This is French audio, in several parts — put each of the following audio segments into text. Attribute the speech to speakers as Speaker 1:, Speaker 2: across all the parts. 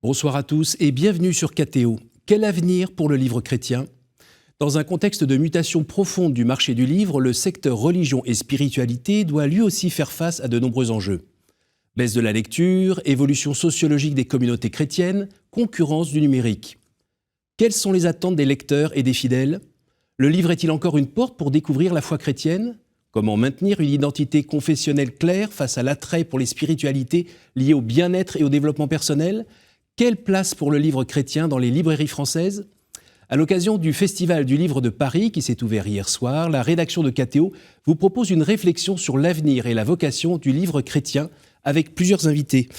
Speaker 1: Bonsoir à tous et bienvenue sur KTO. Quel avenir pour le livre chrétien ? Dans un contexte de mutation profonde du marché du livre, le secteur religion et spiritualité doit lui aussi faire face à de nombreux enjeux. Baisse de la lecture, évolution sociologique des communautés chrétiennes, concurrence du numérique. Quelles sont les attentes des lecteurs et des fidèles ? Le livre est-il encore une porte pour découvrir la foi chrétienne ? Comment maintenir une identité confessionnelle claire face à l'attrait pour les spiritualités liées au bien-être et au développement personnel ? Quelle place pour le livre chrétien dans les librairies françaises ? À l'occasion du Festival du Livre de Paris, qui s'est ouvert hier soir, la rédaction de KTO vous propose une réflexion sur l'avenir et la vocation du livre chrétien avec plusieurs invités.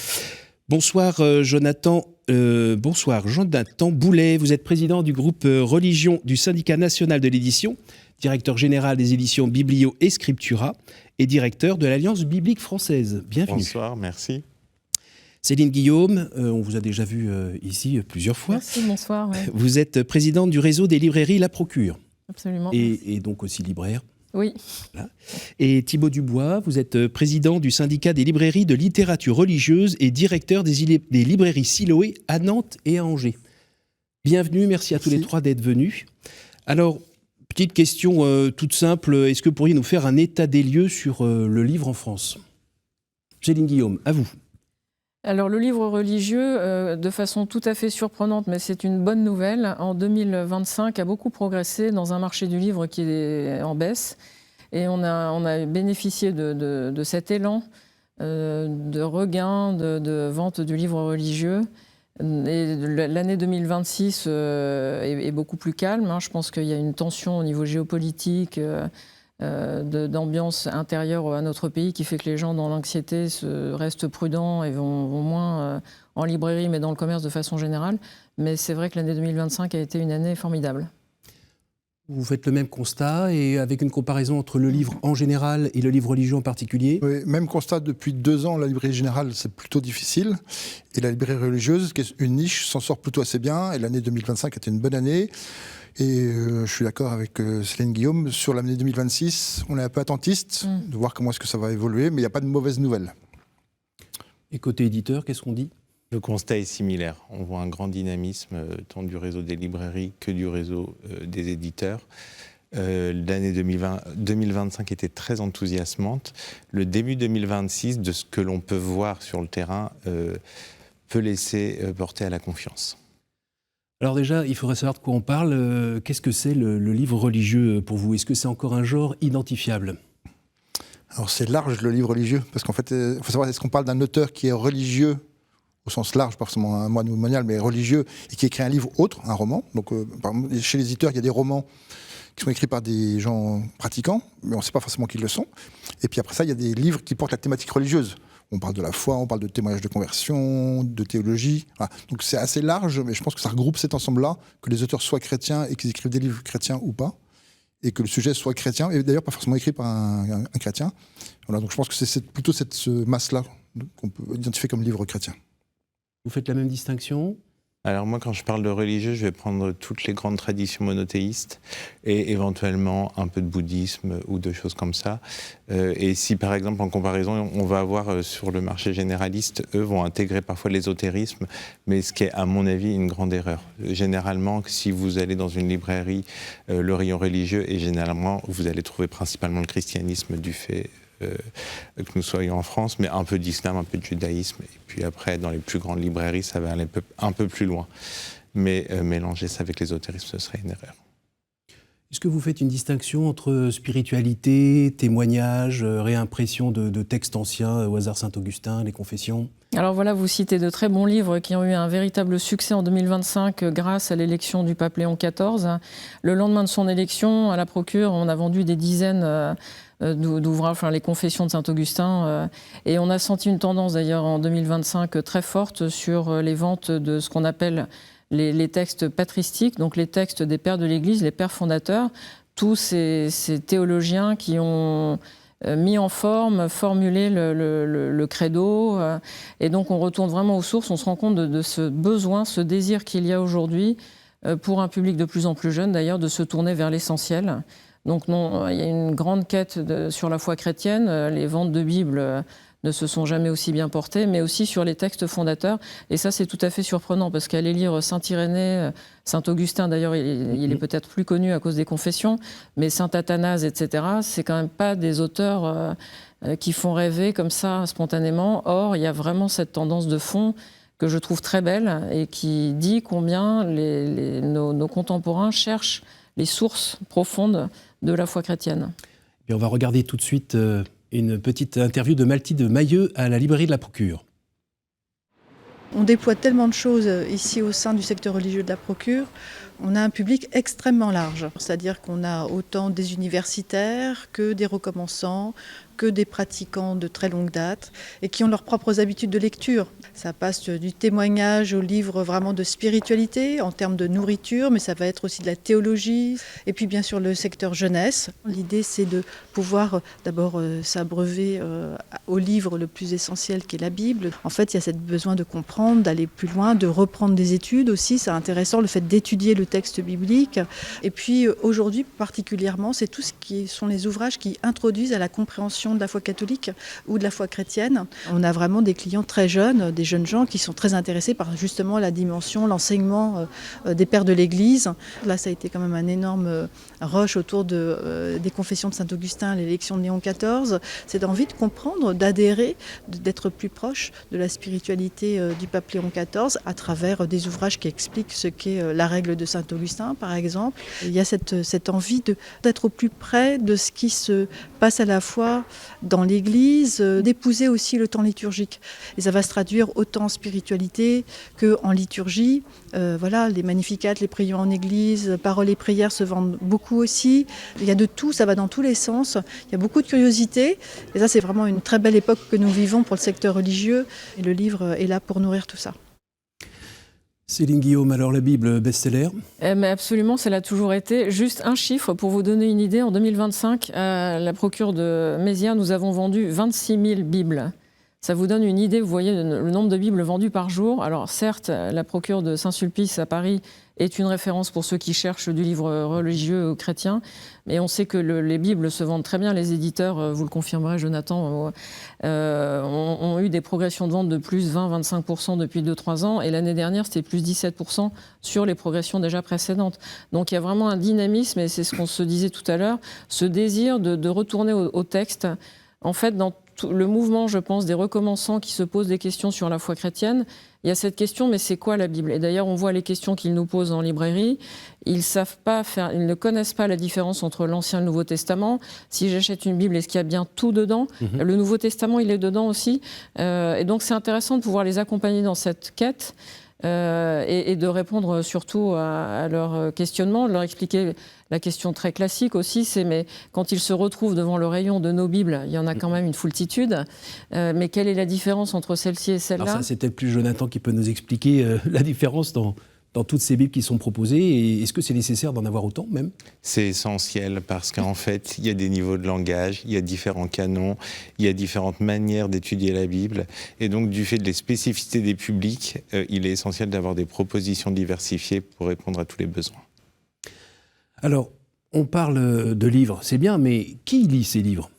Speaker 1: Bonsoir Jonathan Boulet, vous êtes président du groupe Religion du Syndicat national de l'édition, directeur général des éditions Biblio et Scriptura et directeur de l'Alliance biblique française. Bienvenue.
Speaker 2: Bonsoir, merci.
Speaker 1: Céline Guillaume, on vous a déjà vu ici plusieurs fois.
Speaker 3: Merci, bonsoir. Ouais.
Speaker 1: Vous êtes présidente du réseau des librairies La Procure.
Speaker 3: Absolument.
Speaker 1: Et donc aussi libraire.
Speaker 3: Oui.
Speaker 1: Voilà. Et Thibaut Dubois, vous êtes président du syndicat des librairies de littérature religieuse et directeur des librairies Siloé à Nantes et à Angers. Bienvenue, merci à tous les trois d'être venus. Alors, petite question toute simple, est-ce que vous pourriez nous faire un état des lieux sur le livre en France ? Céline Guillaume, à vous.
Speaker 3: Alors le livre religieux, de façon tout à fait surprenante, mais c'est une bonne nouvelle, en 2025 a beaucoup progressé dans un marché du livre qui est en baisse. Et on a bénéficié de cet élan de regain de vente du livre religieux. Et l'année 2026 est beaucoup plus calme. Hein. Je pense qu'il y a une tension au niveau géopolitique, d'ambiance intérieure à notre pays qui fait que les gens dans l'anxiété restent prudents et vont moins en librairie mais dans le commerce de façon générale. Mais c'est vrai que l'année 2025 a été une année formidable.
Speaker 1: Vous faites le même constat et avec une comparaison entre le livre en général et le livre religieux en particulier ?
Speaker 4: Oui, même constat depuis 2 ans, la librairie générale c'est plutôt difficile et la librairie religieuse, qui est une niche, s'en sort plutôt assez bien et l'année 2025 était une bonne année. Et je suis d'accord avec Céline Guillaume, sur l'année 2026, on est un peu attentiste de voir comment est-ce que ça va évoluer, mais il n'y a pas de mauvaises nouvelles.
Speaker 1: Et côté éditeur, qu'est-ce qu'on dit ?
Speaker 2: Le constat est similaire. On voit un grand dynamisme tant du réseau des librairies que du réseau des éditeurs. L'année 2025 était très enthousiasmante. Le début 2026, de ce que l'on peut voir sur le terrain, peut laisser porter à la confiance.
Speaker 1: Alors déjà, il faudrait savoir de quoi on parle. Qu'est-ce que c'est le livre religieux pour vous ? Est-ce que c'est encore un genre identifiable ?
Speaker 4: Alors c'est large le livre religieux, parce qu'en fait, il faut savoir, est-ce qu'on parle d'un auteur qui est religieux, au sens large, pas forcément un moine ou monial, mais religieux, et qui écrit un livre autre, un roman. Donc par exemple, chez les éditeurs, il y a des romans qui sont écrits par des gens pratiquants, mais on ne sait pas forcément qui le sont. Et puis après ça, il y a des livres qui portent la thématique religieuse. On parle de la foi, on parle de témoignages de conversion, de théologie. Voilà. Donc c'est assez large, mais je pense que ça regroupe cet ensemble-là, que les auteurs soient chrétiens et qu'ils écrivent des livres chrétiens ou pas, et que le sujet soit chrétien, et d'ailleurs pas forcément écrit par un chrétien. Voilà, donc je pense que c'est plutôt cette masse-là qu'on peut identifier comme livre chrétien.
Speaker 1: Vous faites la même distinction ?
Speaker 2: Alors moi, quand je parle de religieux, je vais prendre toutes les grandes traditions monothéistes et éventuellement un peu de bouddhisme ou de choses comme ça. Et si par exemple, en comparaison, on va avoir sur le marché généraliste, eux vont intégrer parfois l'ésotérisme, mais ce qui est à mon avis une grande erreur. Généralement, si vous allez dans une librairie, le rayon religieux, et généralement, vous allez trouver principalement le christianisme du fait que nous soyons en France, mais un peu d'islam, un peu de judaïsme. Et puis après, dans les plus grandes librairies, ça va aller un peu plus loin. Mais mélanger ça avec l'ésotérisme, ce serait une erreur.
Speaker 1: Est-ce que vous faites une distinction entre spiritualité, témoignage, réimpression de textes anciens, au hasard Saint-Augustin, les confessions ?
Speaker 3: Alors voilà, vous citez de très bons livres qui ont eu un véritable succès en 2025 grâce à l'élection du pape Léon XIV. Le lendemain de son élection, à la Procure, on a vendu des dizaines d'ouvrages, enfin les confessions de Saint-Augustin. Et on a senti une tendance d'ailleurs en 2025 très forte sur les ventes de ce qu'on appelle les textes patristiques, donc les textes des pères de l'Église, les pères fondateurs, tous ces théologiens qui ont mis en forme, formulé le credo. Et donc on retourne vraiment aux sources, on se rend compte de ce besoin, ce désir qu'il y a aujourd'hui pour un public de plus en plus jeune d'ailleurs, de se tourner vers l'essentiel. Donc non, il y a une grande quête sur la foi chrétienne, les ventes de Bibles ne se sont jamais aussi bien portées, mais aussi sur les textes fondateurs. Et ça, c'est tout à fait surprenant, parce qu'aller lire Saint-Irénée, Saint-Augustin, d'ailleurs, il est peut-être plus connu à cause des confessions, mais Saint-Athanase, etc., c'est quand même pas des auteurs qui font rêver comme ça, spontanément. Or, il y a vraiment cette tendance de fond que je trouve très belle et qui dit combien nos contemporains cherchent les sources profondes de la foi chrétienne.
Speaker 1: Et on va regarder tout de suite une petite interview de Mathilde Mailleux à la librairie de la Procure.
Speaker 5: On déploie tellement de choses ici au sein du secteur religieux de la Procure. On a un public extrêmement large, c'est-à-dire qu'on a autant des universitaires que des recommençants, que des pratiquants de très longue date et qui ont leurs propres habitudes de lecture. Ça passe du témoignage aux livres vraiment de spiritualité en termes de nourriture, mais ça va être aussi de la théologie. Et puis bien sûr le secteur jeunesse. L'idée c'est de pouvoir d'abord s'abreuver au livre le plus essentiel qui est la Bible. En fait il y a ce besoin de comprendre, d'aller plus loin, de reprendre des études aussi. C'est intéressant le fait d'étudier le texte biblique. Et puis aujourd'hui particulièrement c'est tout ce qui sont les ouvrages qui introduisent à la compréhension de la foi catholique ou de la foi chrétienne. On a vraiment des clients très jeunes, des jeunes gens qui sont très intéressés par justement la dimension, l'enseignement des pères de l'Église. Là, ça a été quand même un énorme rush autour des confessions de Saint-Augustin, l'élection de Léon XIV. C'est d'envie de comprendre, d'adhérer, d'être plus proche de la spiritualité du pape Léon XIV à travers des ouvrages qui expliquent ce qu'est la règle de Saint-Augustin, par exemple. Il y a cette envie d'être au plus près de ce qui se passe à la fois dans l'Église, d'épouser aussi le temps liturgique. Et ça va se traduire autant en spiritualité qu'en liturgie. Voilà, les magnificats, les prières en Église, paroles et prières se vendent beaucoup aussi. Il y a de tout, ça va dans tous les sens. Il y a beaucoup de curiosité. Et ça, c'est vraiment une très belle époque que nous vivons pour le secteur religieux. Et le livre est là pour nourrir tout ça.
Speaker 1: Céline Guillaume, alors la Bible best-seller ?
Speaker 3: Mais absolument, ça l'a toujours été. Juste un chiffre pour vous donner une idée. En 2025, à la Procure de Mézières, nous avons vendu 26 000 Bibles. Ça vous donne une idée, vous voyez le nombre de Bibles vendues par jour. Alors certes, la Procure de Saint-Sulpice à Paris est une référence pour ceux qui cherchent du livre religieux ou chrétien, mais on sait que les Bibles se vendent très bien. Les éditeurs, vous le confirmerez Jonathan, ont eu des progressions de vente de plus 20-25% depuis 2-3 ans, et l'année dernière c'était plus 17% sur les progressions déjà précédentes. Donc il y a vraiment un dynamisme, et c'est ce qu'on se disait tout à l'heure, ce désir de retourner au texte. En fait, dans le mouvement, je pense, des recommençants qui se posent des questions sur la foi chrétienne, il y a cette question, mais c'est quoi la Bible ? Et d'ailleurs, on voit les questions qu'ils nous posent en librairie. Ils ne connaissent pas la différence entre l'Ancien et le Nouveau Testament. Si j'achète une Bible, est-ce qu'il y a bien tout dedans ? Le Nouveau Testament, il est dedans aussi. Et donc, c'est intéressant de pouvoir les accompagner dans cette quête et de répondre surtout à leurs questionnements, de leur expliquer la question très classique aussi, c'est mais quand ils se retrouvent devant le rayon de nos Bibles, il y en a quand même une foultitude, mais quelle est la différence entre celle-ci et celle-là ?
Speaker 1: Alors ça, c'est peut-être plus Jonathan qui peut nous expliquer la différence dans toutes ces Bibles qui sont proposées, et est-ce que c'est nécessaire d'en avoir autant même ?
Speaker 2: C'est essentiel parce qu'en fait, il y a des niveaux de langage, il y a différents canons, il y a différentes manières d'étudier la Bible, et donc du fait des spécificités des publics, il est essentiel d'avoir des propositions diversifiées pour répondre à tous les besoins.
Speaker 1: Alors, on parle de livres, c'est bien, mais qui lit ces livres ?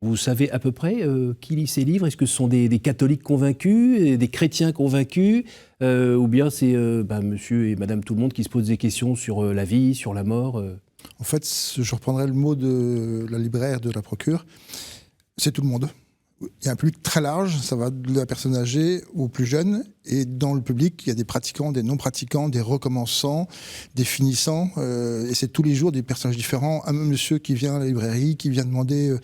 Speaker 1: Vous savez à peu près qui lit ces livres ? Est-ce que ce sont des catholiques convaincus, des chrétiens convaincus, ou bien c'est monsieur et madame tout le monde qui se posent des questions sur la vie, sur la mort
Speaker 4: En fait, je reprendrai le mot de la libraire de la Procure, c'est tout le monde. Il y a un public très large, ça va de la personne âgée aux plus jeunes, et dans le public, il y a des pratiquants, des non-pratiquants, des recommençants, des finissants, et c'est tous les jours des personnages différents. Un monsieur qui vient à la librairie, qui vient demander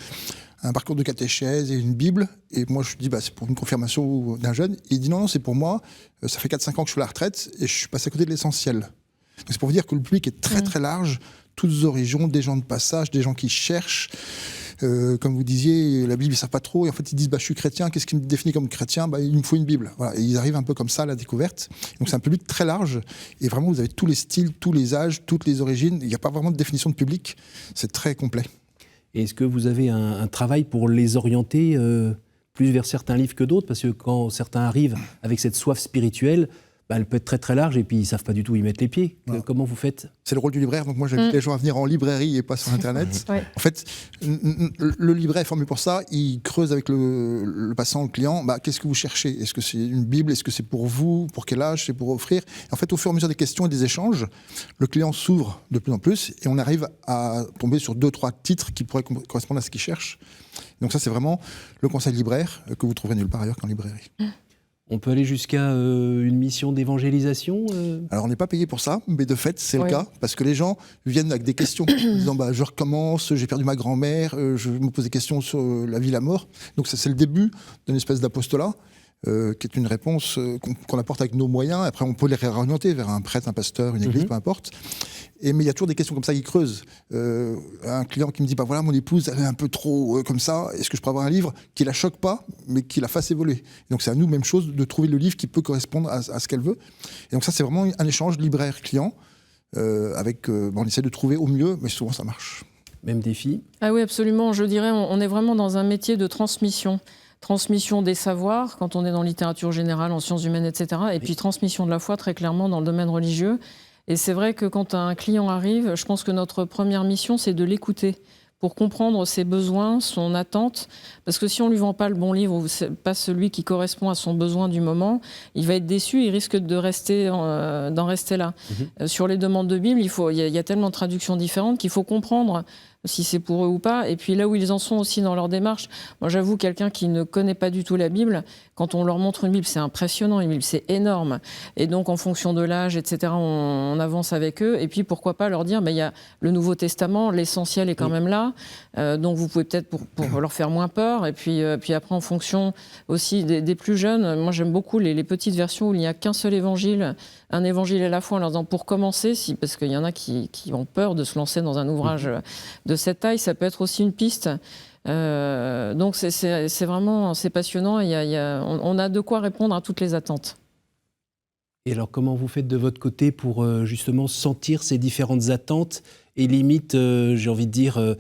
Speaker 4: un parcours de catéchèse et une Bible, et moi je dis c'est pour une confirmation d'un jeune, et il dit non, c'est pour moi, ça fait 4-5 ans que je suis à la retraite, et je suis passé à côté de l'essentiel. Donc c'est pour vous dire que le public est très très large, toutes origines, des gens de passage, des gens qui cherchent. Comme vous disiez, la Bible, ils ne savent pas trop. Et en fait, ils disent je suis chrétien, qu'est-ce qui me définit comme chrétien ? Il me faut une Bible. Voilà. Et ils arrivent un peu comme ça à la découverte. Donc, c'est un public très large. Et vraiment, vous avez tous les styles, tous les âges, toutes les origines. Il n'y a pas vraiment de définition de public. C'est très complet.
Speaker 1: Est-ce que vous avez un travail pour les orienter plus vers certains livres que d'autres? Parce que quand certains arrivent avec cette soif spirituelle, elle peut être très très large et puis ils ne savent pas du tout où y mettre les pieds.
Speaker 4: Voilà.
Speaker 1: Comment vous faites?
Speaker 4: C'est le rôle du libraire, donc moi j'invite les gens à venir en librairie et pas sur Internet.
Speaker 3: Ouais.
Speaker 4: En fait, le libraire est formé pour ça, il creuse avec le passant, le client, qu'est-ce que vous cherchez? Est-ce que c'est une Bible? Est-ce que c'est pour vous? Pour quel âge? C'est pour offrir? Et en fait, au fur et à mesure des questions et des échanges, le client s'ouvre de plus en plus et on arrive à tomber sur 2-3 titres qui pourraient correspondre à ce qu'il cherche. Donc ça, c'est vraiment le conseil libraire que vous trouverez nulle part ailleurs qu'en librairie.
Speaker 1: On peut aller jusqu'à une mission d'évangélisation
Speaker 4: Alors, on n'est pas payé pour ça, mais de fait, c'est le cas, parce que les gens viennent avec des questions, en disant je recommence, j'ai perdu ma grand-mère, je me pose des questions sur la vie, la mort. Donc, ça, c'est le début d'une espèce d'apostolat, qui est une réponse qu'on apporte avec nos moyens. Après, on peut les réorienter vers un prêtre, un pasteur, une église, peu importe. Mais il y a toujours des questions comme ça qui creusent. Un client qui me dit voilà, mon épouse, elle est un peu trop comme ça, est-ce que je peux avoir un livre qui la choque pas, mais qui la fasse évoluer? Donc c'est à nous, même chose, de trouver le livre qui peut correspondre à ce qu'elle veut. Et donc ça, c'est vraiment un échange libraire-client, on essaie de trouver au mieux, mais souvent ça marche.
Speaker 1: Même défi?
Speaker 3: Ah oui, absolument. Je dirais, on est vraiment dans un métier de transmission. Transmission des savoirs, quand on est dans littérature générale, en sciences humaines, etc. Et puis transmission de la foi, très clairement, dans le domaine religieux. Et c'est vrai que quand un client arrive, je pense que notre première mission, c'est de l'écouter pour comprendre ses besoins, son attente. Parce que si on ne lui vend pas le bon livre, ou pas celui qui correspond à son besoin du moment, il va être déçu, il risque d'en rester là. Sur les demandes de Bible, il y a tellement de traductions différentes qu'il faut comprendre si c'est pour eux ou pas. Et puis là où ils en sont aussi dans leur démarche, moi j'avoue, quelqu'un qui ne connaît pas du tout la Bible, quand on leur montre une Bible, c'est impressionnant, une Bible, c'est énorme. Et donc en fonction de l'âge, etc., on avance avec eux. Et puis pourquoi pas leur dire, il y a le Nouveau Testament, l'essentiel est quand même là. Donc vous pouvez peut-être pour leur faire moins peur. Et puis après, en fonction aussi des plus jeunes, moi j'aime beaucoup les petites versions où il n'y a qu'un seul évangile, un évangile à la fois, en leur disant pour commencer, parce qu'il y en a qui ont peur de se lancer dans un ouvrage de cette taille, ça peut être aussi une piste. Donc c'est vraiment passionnant et on a de quoi répondre à toutes les attentes.
Speaker 1: Et alors comment vous faites de votre côté pour justement sentir ces différentes attentes et limite, j'ai envie de dire,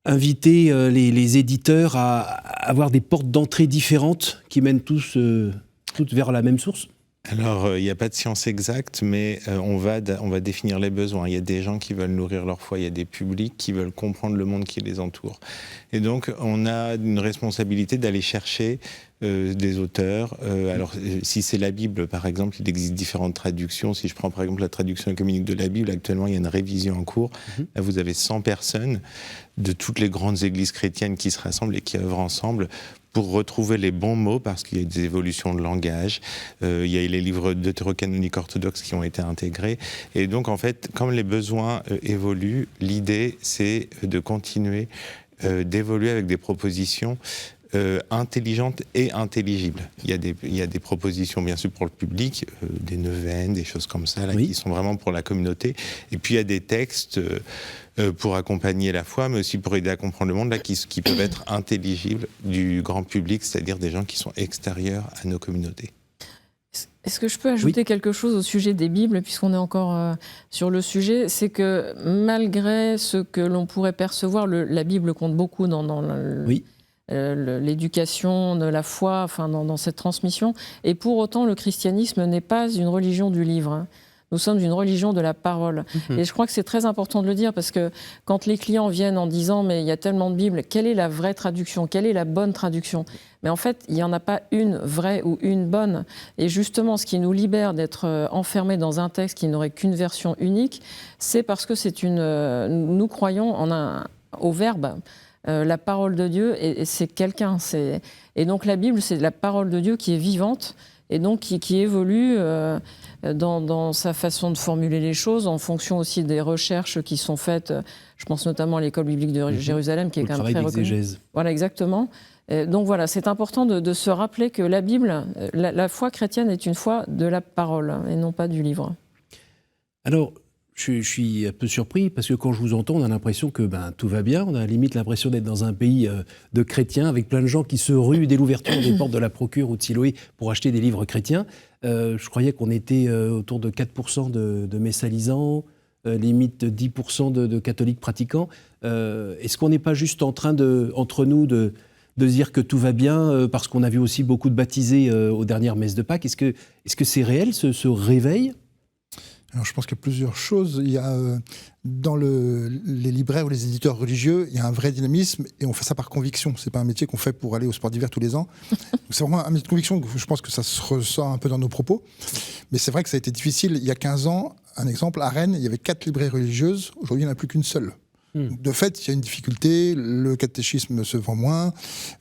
Speaker 1: inviter les éditeurs à avoir des portes d'entrée différentes qui mènent toutes vers la même source?
Speaker 2: Alors, il n'y a pas de science exacte, mais on va définir les besoins. Il y a des gens qui veulent nourrir leur foi, il y a des publics qui veulent comprendre le monde qui les entoure. Et donc, on a une responsabilité d'aller chercher des auteurs. Alors, si c'est la Bible, par exemple, il existe différentes traductions. Si je prends, par exemple, la traduction œcuménique de la Bible, actuellement, il y a une révision en cours. Là, vous avez 100 personnes de toutes les grandes églises chrétiennes qui se rassemblent et qui œuvrent ensemble pour retrouver les bons mots, parce qu'il y a des évolutions de langage, il y a les livres deutérocanoniques orthodoxes qui ont été intégrés. Et donc, en fait, comme les besoins évoluent, l'idée, c'est de continuer d'évoluer avec des propositions intelligentes et intelligibles. Il y a des propositions, bien sûr, pour le public, des neuvaines, des choses comme ça, là, qui sont vraiment pour la communauté. Et puis, il y a des textes pour accompagner la foi, mais aussi pour aider à comprendre le monde, là, qui peuvent être intelligibles du grand public, c'est-à-dire des gens qui sont extérieurs à nos communautés.
Speaker 3: Est-ce que je peux ajouter quelque chose au sujet des Bibles, puisqu'on est encore sur le sujet? C'est que malgré ce que l'on pourrait percevoir, la Bible compte beaucoup dans l'éducation de la foi, enfin dans cette transmission. Et pour autant, le christianisme n'est pas une religion du livre. Nous sommes une religion de la parole. Et je crois que c'est très important de le dire, parce que quand les clients viennent en disant « mais il y a tellement de Bibles, quelle est la vraie traduction? Quelle est la bonne traduction ?» Mais en fait, il n'y en a pas une vraie ou une bonne. Et justement, ce qui nous libère d'être enfermés dans un texte qui n'aurait qu'une version unique, c'est parce que nous croyons au Verbe. La parole de Dieu, et c'est quelqu'un. Et donc la Bible, c'est la parole de Dieu qui est vivante, et donc qui évolue dans sa façon de formuler les choses, en fonction aussi des recherches qui sont faites. Je pense notamment à l'école biblique de Jérusalem, qui est quand même très reconnue. Voilà, exactement. Donc voilà, c'est important de se rappeler que la Bible, la foi chrétienne est une foi de la parole, et non pas du livre.
Speaker 1: Alors, je suis un peu surpris, parce que quand je vous entends, on a l'impression que tout va bien. On a limite l'impression d'être dans un pays de chrétiens, avec plein de gens qui se ruent dès l'ouverture des portes de la Procure ou de Siloé pour acheter des livres chrétiens. Je croyais qu'on était autour de 4% de messalisants, limite 10% de catholiques pratiquants. Est-ce qu'on n'est pas juste en train, entre nous, de dire que tout va bien, parce qu'on a vu aussi beaucoup de baptisés aux dernières messes de Pâques. Est-ce que c'est réel, ce réveil ?
Speaker 4: Alors, je pense qu'il y a plusieurs choses. Il y a, dans les libraires ou les éditeurs religieux, il y a un vrai dynamisme et on fait ça par conviction. Ce n'est pas un métier qu'on fait pour aller au sport d'hiver tous les ans. C'est vraiment un métier de conviction. Je pense que ça se ressort un peu dans nos propos. Mais c'est vrai que ça a été difficile. Il y a 15 ans, un exemple, à Rennes, il y avait 4 librairies religieuses. Aujourd'hui, il n'y en a plus qu'une seule. De fait, il y a une difficulté, le catéchisme se vend moins,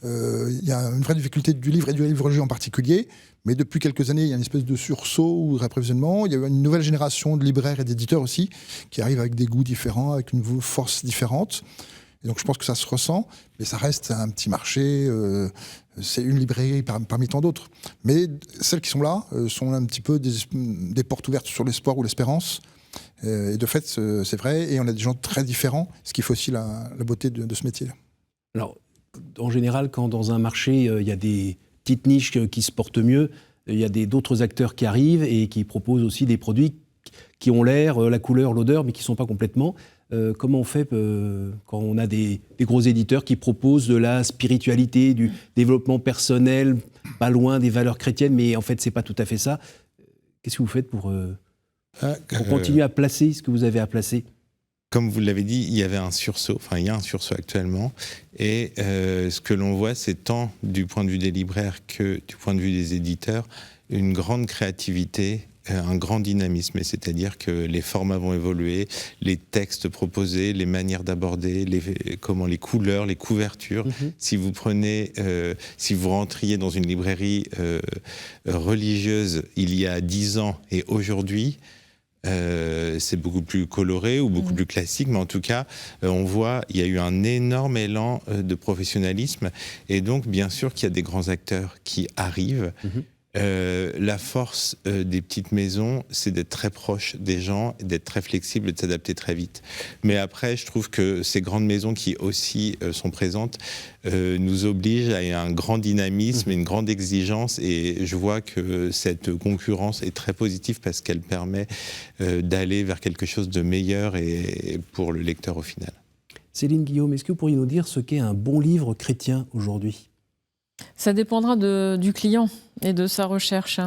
Speaker 4: il y a une vraie difficulté du livre et du livre religieux en particulier, mais depuis quelques années, il y a une espèce de sursaut ou de réapprovisionnement. Il y a une nouvelle génération de libraires et d'éditeurs aussi, qui arrivent avec des goûts différents, avec une force différente. Et donc je pense que ça se ressent, mais ça reste un petit marché, c'est une librairie parmi tant d'autres. Mais celles qui sont là sont un petit peu des portes ouvertes sur l'espoir ou l'espérance. Et de fait, c'est vrai, et on a des gens très différents, ce qui fait aussi la beauté de ce métier.
Speaker 1: Alors, en général, quand dans un marché, il y a des petites niches qui se portent mieux, il y a d'autres acteurs qui arrivent et qui proposent aussi des produits qui ont l'air, la couleur, l'odeur, mais qui ne sont pas complètement. Comment on fait quand on a des gros éditeurs qui proposent de la spiritualité, du développement personnel, pas loin des valeurs chrétiennes, mais en fait, ce n'est pas tout à fait ça. Qu'est-ce que vous faites pour continuer à placer ce que vous avez à placer?
Speaker 2: Comme vous l'avez dit, il y avait un sursaut, enfin il y a un sursaut actuellement, et ce que l'on voit, c'est tant du point de vue des libraires que du point de vue des éditeurs, une grande créativité, un grand dynamisme, c'est-à-dire que les formats vont évoluer, les textes proposés, les manières d'aborder, les couleurs, les couvertures. Si vous prenez, si vous rentriez dans une librairie religieuse il y a 10 ans et aujourd'hui, c'est beaucoup plus coloré ou beaucoup plus classique, mais en tout cas, on voit il y a eu un énorme élan de professionnalisme, et donc bien sûr qu'il y a des grands acteurs qui arrivent. La force des petites maisons, c'est d'être très proche des gens, d'être très flexible et de s'adapter très vite. Mais après, je trouve que ces grandes maisons qui aussi sont présentes nous obligent à un grand dynamisme et une grande exigence, et je vois que cette concurrence est très positive parce qu'elle permet d'aller vers quelque chose de meilleur et pour le lecteur au final.
Speaker 1: Céline Guillaume, est-ce que vous pourriez nous dire ce qu'est un bon livre chrétien aujourd'hui ?
Speaker 3: Ça dépendra du client et de sa recherche.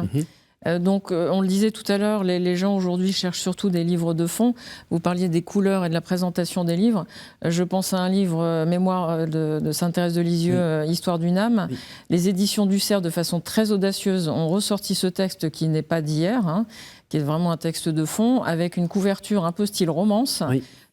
Speaker 3: Donc, on le disait tout à l'heure, les gens aujourd'hui cherchent surtout des livres de fond. Vous parliez des couleurs et de la présentation des livres. Je pense à un livre, Mémoire de Sainte-Thérèse de Lisieux, Histoire d'une âme. Les éditions du Cerf, de façon très audacieuse, ont ressorti ce texte qui n'est pas d'hier, qui est vraiment un texte de fond, avec une couverture un peu style romance.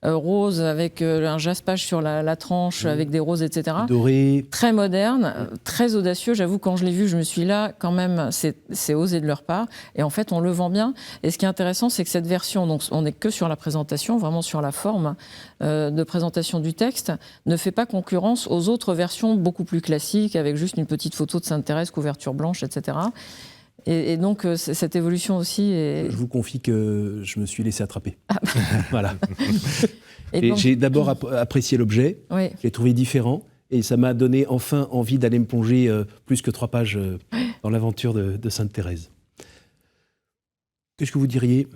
Speaker 3: Rose avec un jaspage sur la tranche, avec des roses, etc.
Speaker 1: Doré.
Speaker 3: Très moderne, très audacieux. J'avoue, quand je l'ai vu, je me suis dit là, quand même, c'est osé de leur part. Et en fait, on le vend bien. Et ce qui est intéressant, c'est que cette version, donc on n'est que sur la présentation, vraiment sur la forme de présentation du texte, ne fait pas concurrence aux autres versions beaucoup plus classiques, avec juste une petite photo de Sainte-Thérèse, couverture blanche, etc. Et donc, cette évolution aussi est...
Speaker 1: Je vous confie que je me suis laissé attraper. Voilà.
Speaker 3: Donc...
Speaker 1: J'ai d'abord apprécié l'objet,
Speaker 3: oui.
Speaker 1: Je l'ai trouvé différent, et ça m'a donné enfin envie d'aller me plonger plus que 3 pages dans l'aventure de Sainte-Thérèse. Qu'est-ce que vous diriez ?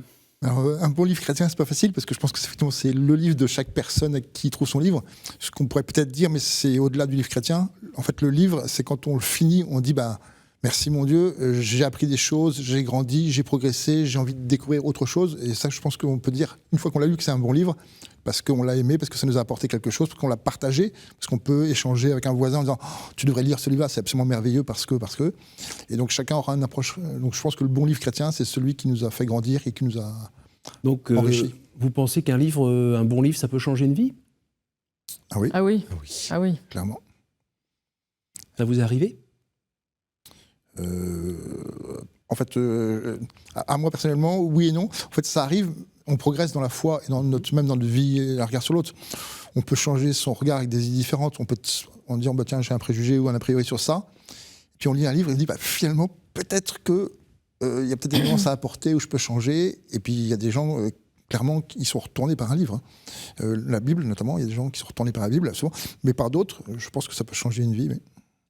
Speaker 4: Alors, un bon livre chrétien, c'est pas facile, parce que je pense que c'est le livre de chaque personne qui trouve son livre. Ce qu'on pourrait peut-être dire, mais c'est au-delà du livre chrétien. En fait, le livre, c'est quand on le finit, on dit merci mon Dieu, j'ai appris des choses, j'ai grandi, j'ai progressé, j'ai envie de découvrir autre chose. Et ça, je pense qu'on peut dire, une fois qu'on l'a lu, que c'est un bon livre, parce qu'on l'a aimé, parce que ça nous a apporté quelque chose, parce qu'on l'a partagé, parce qu'on peut échanger avec un voisin en disant tu devrais lire ce livre-là, c'est absolument merveilleux parce que. Et donc chacun aura une approche. Donc je pense que le bon livre chrétien, c'est celui qui nous a fait grandir et qui nous a enrichi.
Speaker 1: Vous pensez qu'un livre, un bon livre, ça peut changer une vie ?
Speaker 4: Ah oui.
Speaker 3: Ah oui. Ah oui.
Speaker 4: Clairement.
Speaker 1: Ça vous est arrivé ?
Speaker 4: En fait, à moi personnellement, oui et non. En fait, ça arrive, on progresse dans la foi et même dans notre vie et le regard sur l'autre. On peut changer son regard avec des idées différentes. On peut en disant, tiens, j'ai un préjugé ou un a priori sur ça. Puis on lit un livre et on dit, finalement, peut-être qu'il y a peut-être des nuances à apporter où je peux changer. Et puis, il y a des gens, clairement, qui sont retournés par un livre. La Bible, notamment, il y a des gens qui sont retournés par la Bible, souvent. Mais par d'autres, je pense que ça peut changer une vie. Mais...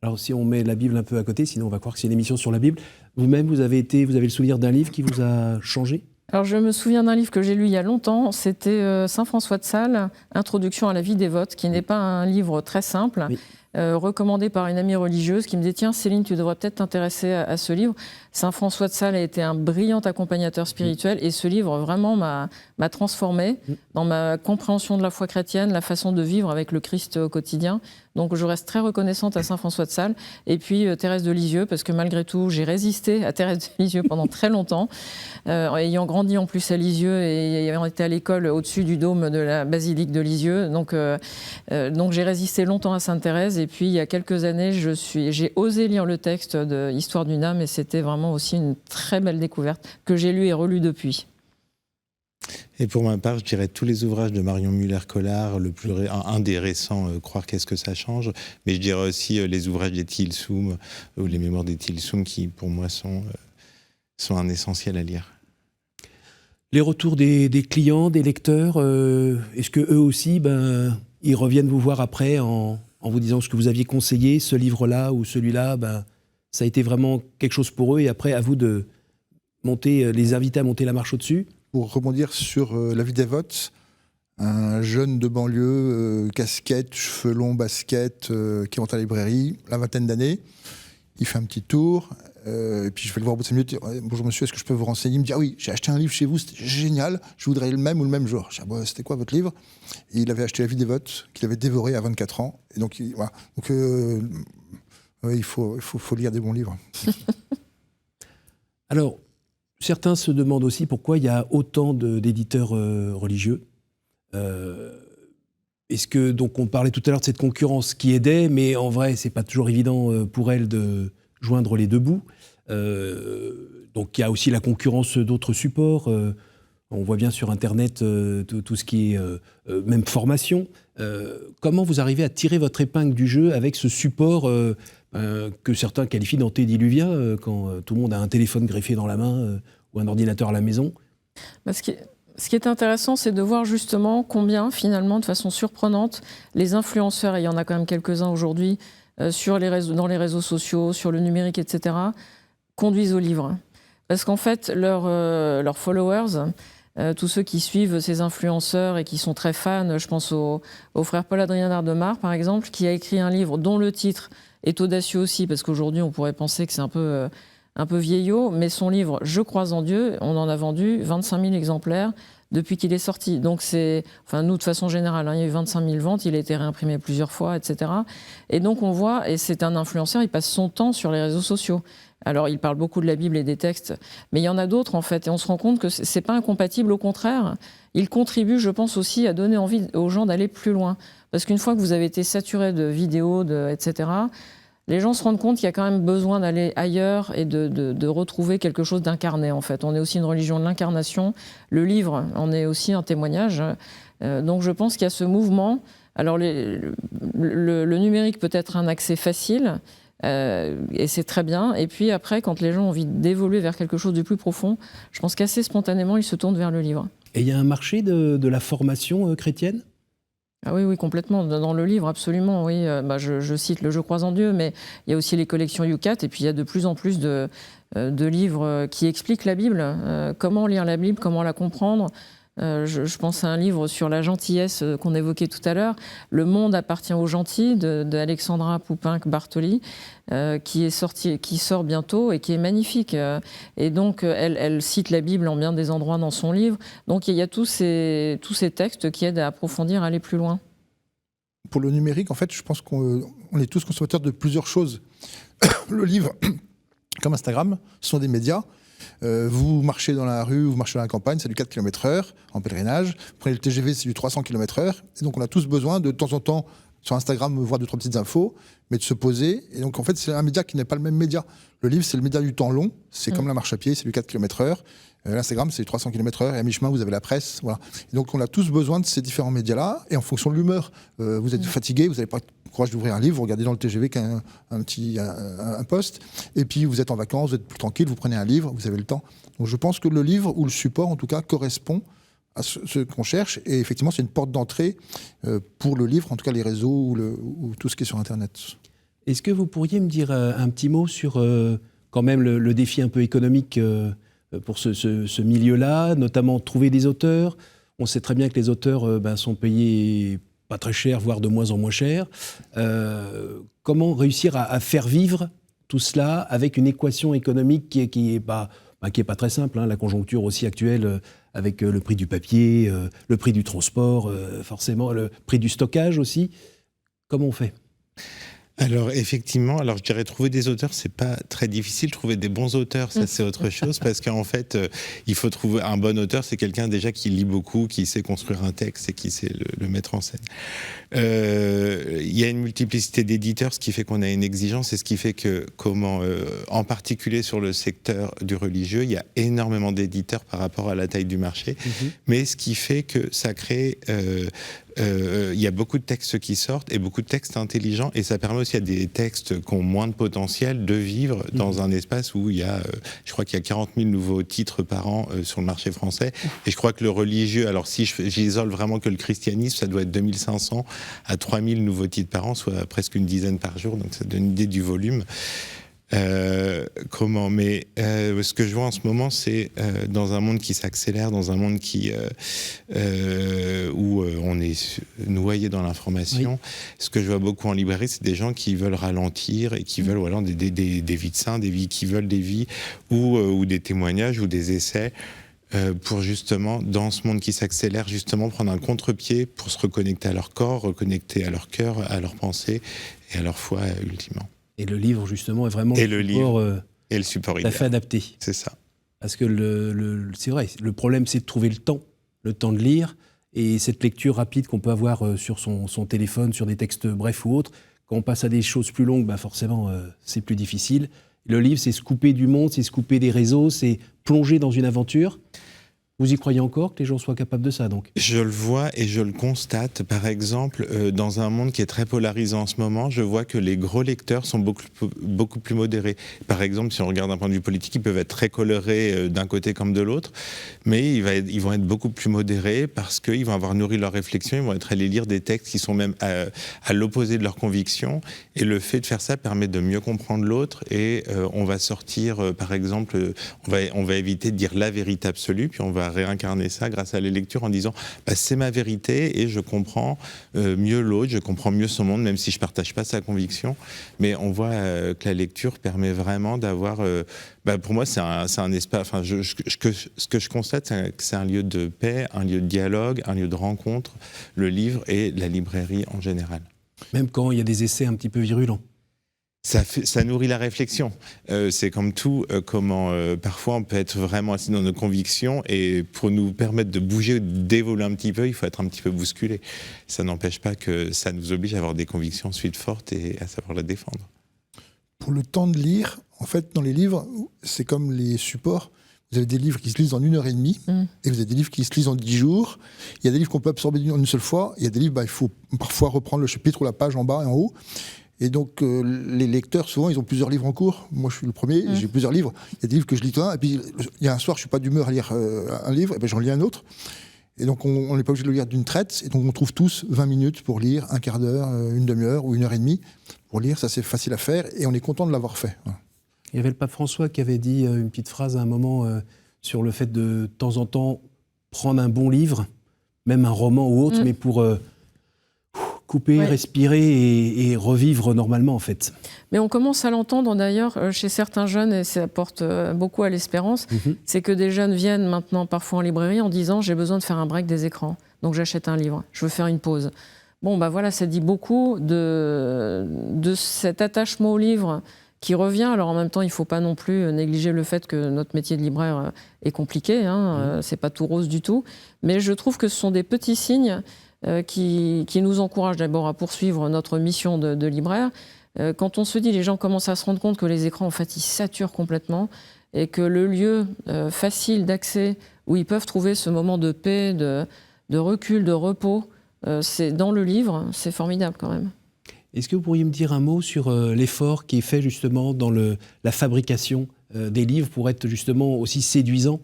Speaker 1: Alors, si on met la Bible un peu à côté, sinon on va croire que c'est une émission sur la Bible. Vous-même, vous avez le souvenir d'un livre qui vous a changé ?
Speaker 3: Alors je me souviens d'un livre que j'ai lu il y a longtemps, c'était Saint François de Sales, Introduction à la vie dévote, qui n'est pas un livre très simple,
Speaker 1: Oui.
Speaker 3: recommandé par une amie religieuse qui me dit « Tiens Céline, tu devrais peut-être t'intéresser à ce livre ». Saint François de Sales a été un brillant accompagnateur spirituel et ce livre vraiment m'a transformée dans ma compréhension de la foi chrétienne, la façon de vivre avec le Christ au quotidien. Donc je reste très reconnaissante à Saint François de Sales. Et puis Thérèse de Lisieux, parce que malgré tout, j'ai résisté à Thérèse de Lisieux pendant très longtemps. Ayant grandi en plus à Lisieux et ayant été à l'école au-dessus du dôme de la basilique de Lisieux. Donc j'ai résisté longtemps à Sainte Thérèse. Et puis il y a quelques années, j'ai osé lire le texte de Histoire d'une âme et c'était vraiment aussi une très belle découverte que j'ai lu et relu depuis.
Speaker 2: Et pour ma part, je dirais tous les ouvrages de Marion Muller-Collard, un des récents, Croire qu'est-ce que ça change, mais je dirais aussi les ouvrages d'Etty Hillesum, ou les mémoires d'Etty Hillesum, qui pour moi sont un essentiel à lire.
Speaker 1: Les retours des clients, des lecteurs, est-ce que eux aussi, ils reviennent vous voir après en vous disant ce que vous aviez conseillé, ce livre-là ou celui-là, ça a été vraiment quelque chose pour eux et après à vous de les inviter à monter la marche au-dessus?
Speaker 4: Pour rebondir sur La vie dévote, un jeune de banlieue, casquette, cheveux longs, basket, qui rentre à la librairie, la vingtaine d'années, il fait un petit tour, et puis je vais le voir au bout de 5 minutes, bonjour monsieur, est-ce que je peux vous renseigner? Il me dit, ah oui, j'ai acheté un livre chez vous, c'était génial, je voudrais le même ou le même jour. Je dis, ah, c'était quoi votre livre? Et il avait acheté La vie dévote, qu'il avait dévoré à 24 ans, et donc voilà. Donc il faut lire des bons livres.
Speaker 1: Alors, certains se demandent aussi pourquoi il y a autant d'éditeurs religieux. Est-ce que, donc, on parlait tout à l'heure de cette concurrence qui aidait, mais en vrai, c'est pas toujours évident pour elle de joindre les deux bouts. Donc, il y a aussi la concurrence d'autres supports. On voit bien sur Internet tout ce qui est même formation. Comment vous arrivez à tirer votre épingle du jeu avec ce support que certains qualifient d'antédiluvien quand tout le monde a un téléphone greffé dans la main ou un ordinateur à la maison?
Speaker 3: Ce qui est intéressant, c'est de voir justement combien, finalement, de façon surprenante, les influenceurs, et il y en a quand même quelques-uns aujourd'hui, dans les réseaux sociaux, sur le numérique, etc., conduisent au livre. Parce qu'en fait, leurs followers, tous ceux qui suivent ces influenceurs et qui sont très fans, je pense au frère Paul-Adrien Ardemar, par exemple, qui a écrit un livre dont le titre est audacieux aussi, parce qu'aujourd'hui, on pourrait penser que c'est un peu vieillot, mais son livre « Je crois en Dieu », on en a vendu 25 000 exemplaires depuis qu'il est sorti. Donc nous, de façon générale, il y a eu 25 000 ventes, il a été réimprimé plusieurs fois, etc. Et donc on voit, et c'est un influenceur, il passe son temps sur les réseaux sociaux. Alors il parle beaucoup de la Bible et des textes, mais il y en a d'autres en fait, et on se rend compte que c'est pas incompatible, au contraire. Il contribue, je pense aussi, à donner envie aux gens d'aller plus loin. Parce qu'une fois que vous avez été saturé de vidéos, etc., les gens se rendent compte qu'il y a quand même besoin d'aller ailleurs et de retrouver quelque chose d'incarné, en fait. On est aussi une religion de l'incarnation. Le livre en est aussi un témoignage. Donc je pense qu'il y a ce mouvement. Alors le numérique peut être un accès facile, et c'est très bien. Et puis après, quand les gens ont envie d'évoluer vers quelque chose de plus profond, je pense qu'assez spontanément, ils se tournent vers le livre.
Speaker 1: Et il y a un marché de la formation chrétienne?
Speaker 3: Ah oui, complètement. Dans le livre, absolument, oui. Je cite le « Je crois en Dieu », mais il y a aussi les collections YouCat, et puis il y a de plus en plus de livres qui expliquent la Bible, comment lire la Bible, comment la comprendre. Je pense à un livre sur la gentillesse qu'on évoquait tout à l'heure, « Le monde appartient aux gentils » d'Alexandra Poupin-Bartoli, qui sort bientôt et qui est magnifique. Et donc, elle cite la Bible en bien des endroits dans son livre. Donc, il y a tous ces textes qui aident à approfondir, à aller plus loin.
Speaker 4: Pour le numérique, en fait, je pense qu'on est tous consommateurs de plusieurs choses. Le livre, comme Instagram, ce sont des médias. Vous marchez dans la rue, vous marchez dans la campagne, c'est du 4 km/h en pèlerinage. Vous prenez le TGV, c'est du 300 km/h. Et donc, on a tous besoin de temps en temps, sur Instagram, voir 2-3 petites infos, mais de se poser. Et donc, en fait, c'est un média qui n'est pas le même média. Le livre, c'est le média du temps long. C'est comme la marche à pied, c'est du 4 km/h. L'Instagram, c'est du 300 km/h. Et à mi-chemin, vous avez la presse. Voilà. Et donc, on a tous besoin de ces différents médias-là. Et en fonction de l'humeur, vous êtes fatigué, vous n'avez pas le courage d'ouvrir un livre, vous regardez dans le TGV qu'un post. Et puis, vous êtes en vacances, vous êtes plus tranquille, vous prenez un livre, vous avez le temps. Donc, je pense que le livre, ou le support, en tout cas, correspond à ce qu'on cherche. Et effectivement, c'est une porte d'entrée pour le livre, en tout cas les réseaux ou tout ce qui est sur Internet.
Speaker 1: Est-ce que vous pourriez me dire un petit mot sur quand même le défi un peu économique pour ce milieu-là, notamment trouver des auteurs. On sait très bien que les auteurs sont payés pas très cher, voire de moins en moins cher. Comment réussir à faire vivre tout cela avec une équation économique qui est pas très simple, hein, la conjoncture aussi actuelle avec le prix du papier, le prix du transport, forcément, le prix du stockage aussi. Comment on fait ?
Speaker 2: Alors effectivement, je dirais trouver des auteurs, c'est pas très difficile. Trouver des bons auteurs, ça c'est autre chose, parce qu'en fait, il faut trouver un bon auteur, c'est quelqu'un déjà qui lit beaucoup, qui sait construire un texte et qui sait le mettre en scène. Il y a une multiplicité d'éditeurs, ce qui fait qu'on a une exigence, et ce qui fait que, en particulier sur le secteur du religieux, il y a énormément d'éditeurs par rapport à la taille du marché, mais ce qui fait que ça crée... il y a beaucoup de textes qui sortent et beaucoup de textes intelligents, et ça permet aussi à des textes qui ont moins de potentiel de vivre dans un espace où il y a, je crois qu'il y a 40 000 nouveaux titres par an sur le marché français, et je crois que le religieux, alors si j'isole vraiment que le christianisme, ça doit être 2500 à 3000 nouveaux titres par an, soit presque une dizaine par jour, donc ça donne une idée du volume. Ce que je vois en ce moment, c'est dans un monde qui s'accélère, dans un monde où on est noyé dans l'information. Oui. Ce que je vois beaucoup en librairie, c'est des gens qui veulent ralentir et qui veulent des vies de saints, qui veulent des vies ou des témoignages ou des essais. Pour justement, dans ce monde qui s'accélère, justement prendre un contre-pied pour se reconnecter à leur corps, reconnecter à leur cœur, à leurs pensées et à leur foi ultimement.
Speaker 1: Et le livre, justement, est vraiment
Speaker 2: le support
Speaker 1: tout à fait adapté.
Speaker 2: C'est ça.
Speaker 1: Parce que c'est vrai, le problème, c'est de trouver le temps de lire, et cette lecture rapide qu'on peut avoir sur son téléphone, sur des textes brefs ou autres. Quand on passe à des choses plus longues, forcément, c'est plus difficile. Le livre, c'est se couper du monde, c'est se couper des réseaux, c'est plonger dans une aventure. Vous y croyez encore que les gens soient capables de ça, donc ?
Speaker 2: Je le vois et je le constate. Par exemple, dans un monde qui est très polarisé en ce moment, je vois que les gros lecteurs sont beaucoup plus modérés. Par exemple, si on regarde d'un point de vue politique, ils peuvent être très colorés d'un côté comme de l'autre, mais ils vont être beaucoup plus modérés parce qu'ils vont avoir nourri leur réflexion, ils vont être allés lire des textes qui sont même à l'opposé de leurs convictions. Et le fait de faire ça permet de mieux comprendre l'autre, et on va sortir, par exemple, on va éviter de dire la vérité absolue, puis on va réincarner ça grâce à la lecture en disant c'est ma vérité et je comprends mieux l'autre, je comprends mieux son monde, même si je ne partage pas sa conviction. Mais on voit que la lecture permet vraiment d'avoir... pour moi, c'est un espace... ce que je constate, c'est que c'est un lieu de paix, un lieu de dialogue, un lieu de rencontre, le livre et la librairie en général.
Speaker 1: Même quand il y a des essais un petit peu virulents.
Speaker 2: Ça nourrit la réflexion. C'est comme tout, parfois on peut être vraiment assis dans nos convictions, et pour nous permettre de bouger, d'évoluer un petit peu, il faut être un petit peu bousculé. Ça n'empêche pas que ça nous oblige à avoir des convictions ensuite fortes et à savoir la défendre.
Speaker 4: Pour le temps de lire, en fait, dans les livres, c'est comme les supports. Vous avez des livres qui se lisent en 1h30, et vous avez des livres qui se lisent en 10 jours. Il y a des livres qu'on peut absorber en une seule fois. Il y a des livres, il faut parfois reprendre le chapitre ou la page en bas et en haut. Et donc, les lecteurs, souvent, ils ont plusieurs livres en cours. Moi, je suis le premier, j'ai plusieurs livres. Il y a des livres que je lis un, et puis il y a un soir, je ne suis pas d'humeur à lire un livre, et bien j'en lis un autre. Et donc, on n'est pas obligé de le lire d'une traite. Et donc, on trouve tous 20 minutes pour lire, un quart d'heure, une demi-heure ou 1h30 pour lire. Ça, c'est facile à faire, et on est content de l'avoir fait.
Speaker 1: Il y avait le pape François qui avait dit une petite phrase à un moment sur le fait de temps en temps prendre un bon livre, même un roman ou autre, mais pour... couper, respirer et revivre normalement, en fait.
Speaker 3: Mais on commence à l'entendre d'ailleurs chez certains jeunes, et ça apporte beaucoup à l'espérance, c'est que des jeunes viennent maintenant parfois en librairie en disant « j'ai besoin de faire un break des écrans, donc j'achète un livre, je veux faire une pause ». Bon, voilà, ça dit beaucoup de cet attachement au livre qui revient. Alors en même temps, il ne faut pas non plus négliger le fait que notre métier de libraire est compliqué, c'est pas tout rose du tout, mais je trouve que ce sont des petits signes qui nous encourage d'abord à poursuivre notre mission de libraire. Quand on se dit, les gens commencent à se rendre compte que les écrans, en fait, ils saturent complètement, et que le lieu facile d'accès où ils peuvent trouver ce moment de paix, de recul, de repos, c'est dans le livre, c'est formidable quand même.
Speaker 1: Est-ce que vous pourriez me dire un mot sur l'effort qui est fait justement dans la fabrication des livres pour être justement aussi séduisant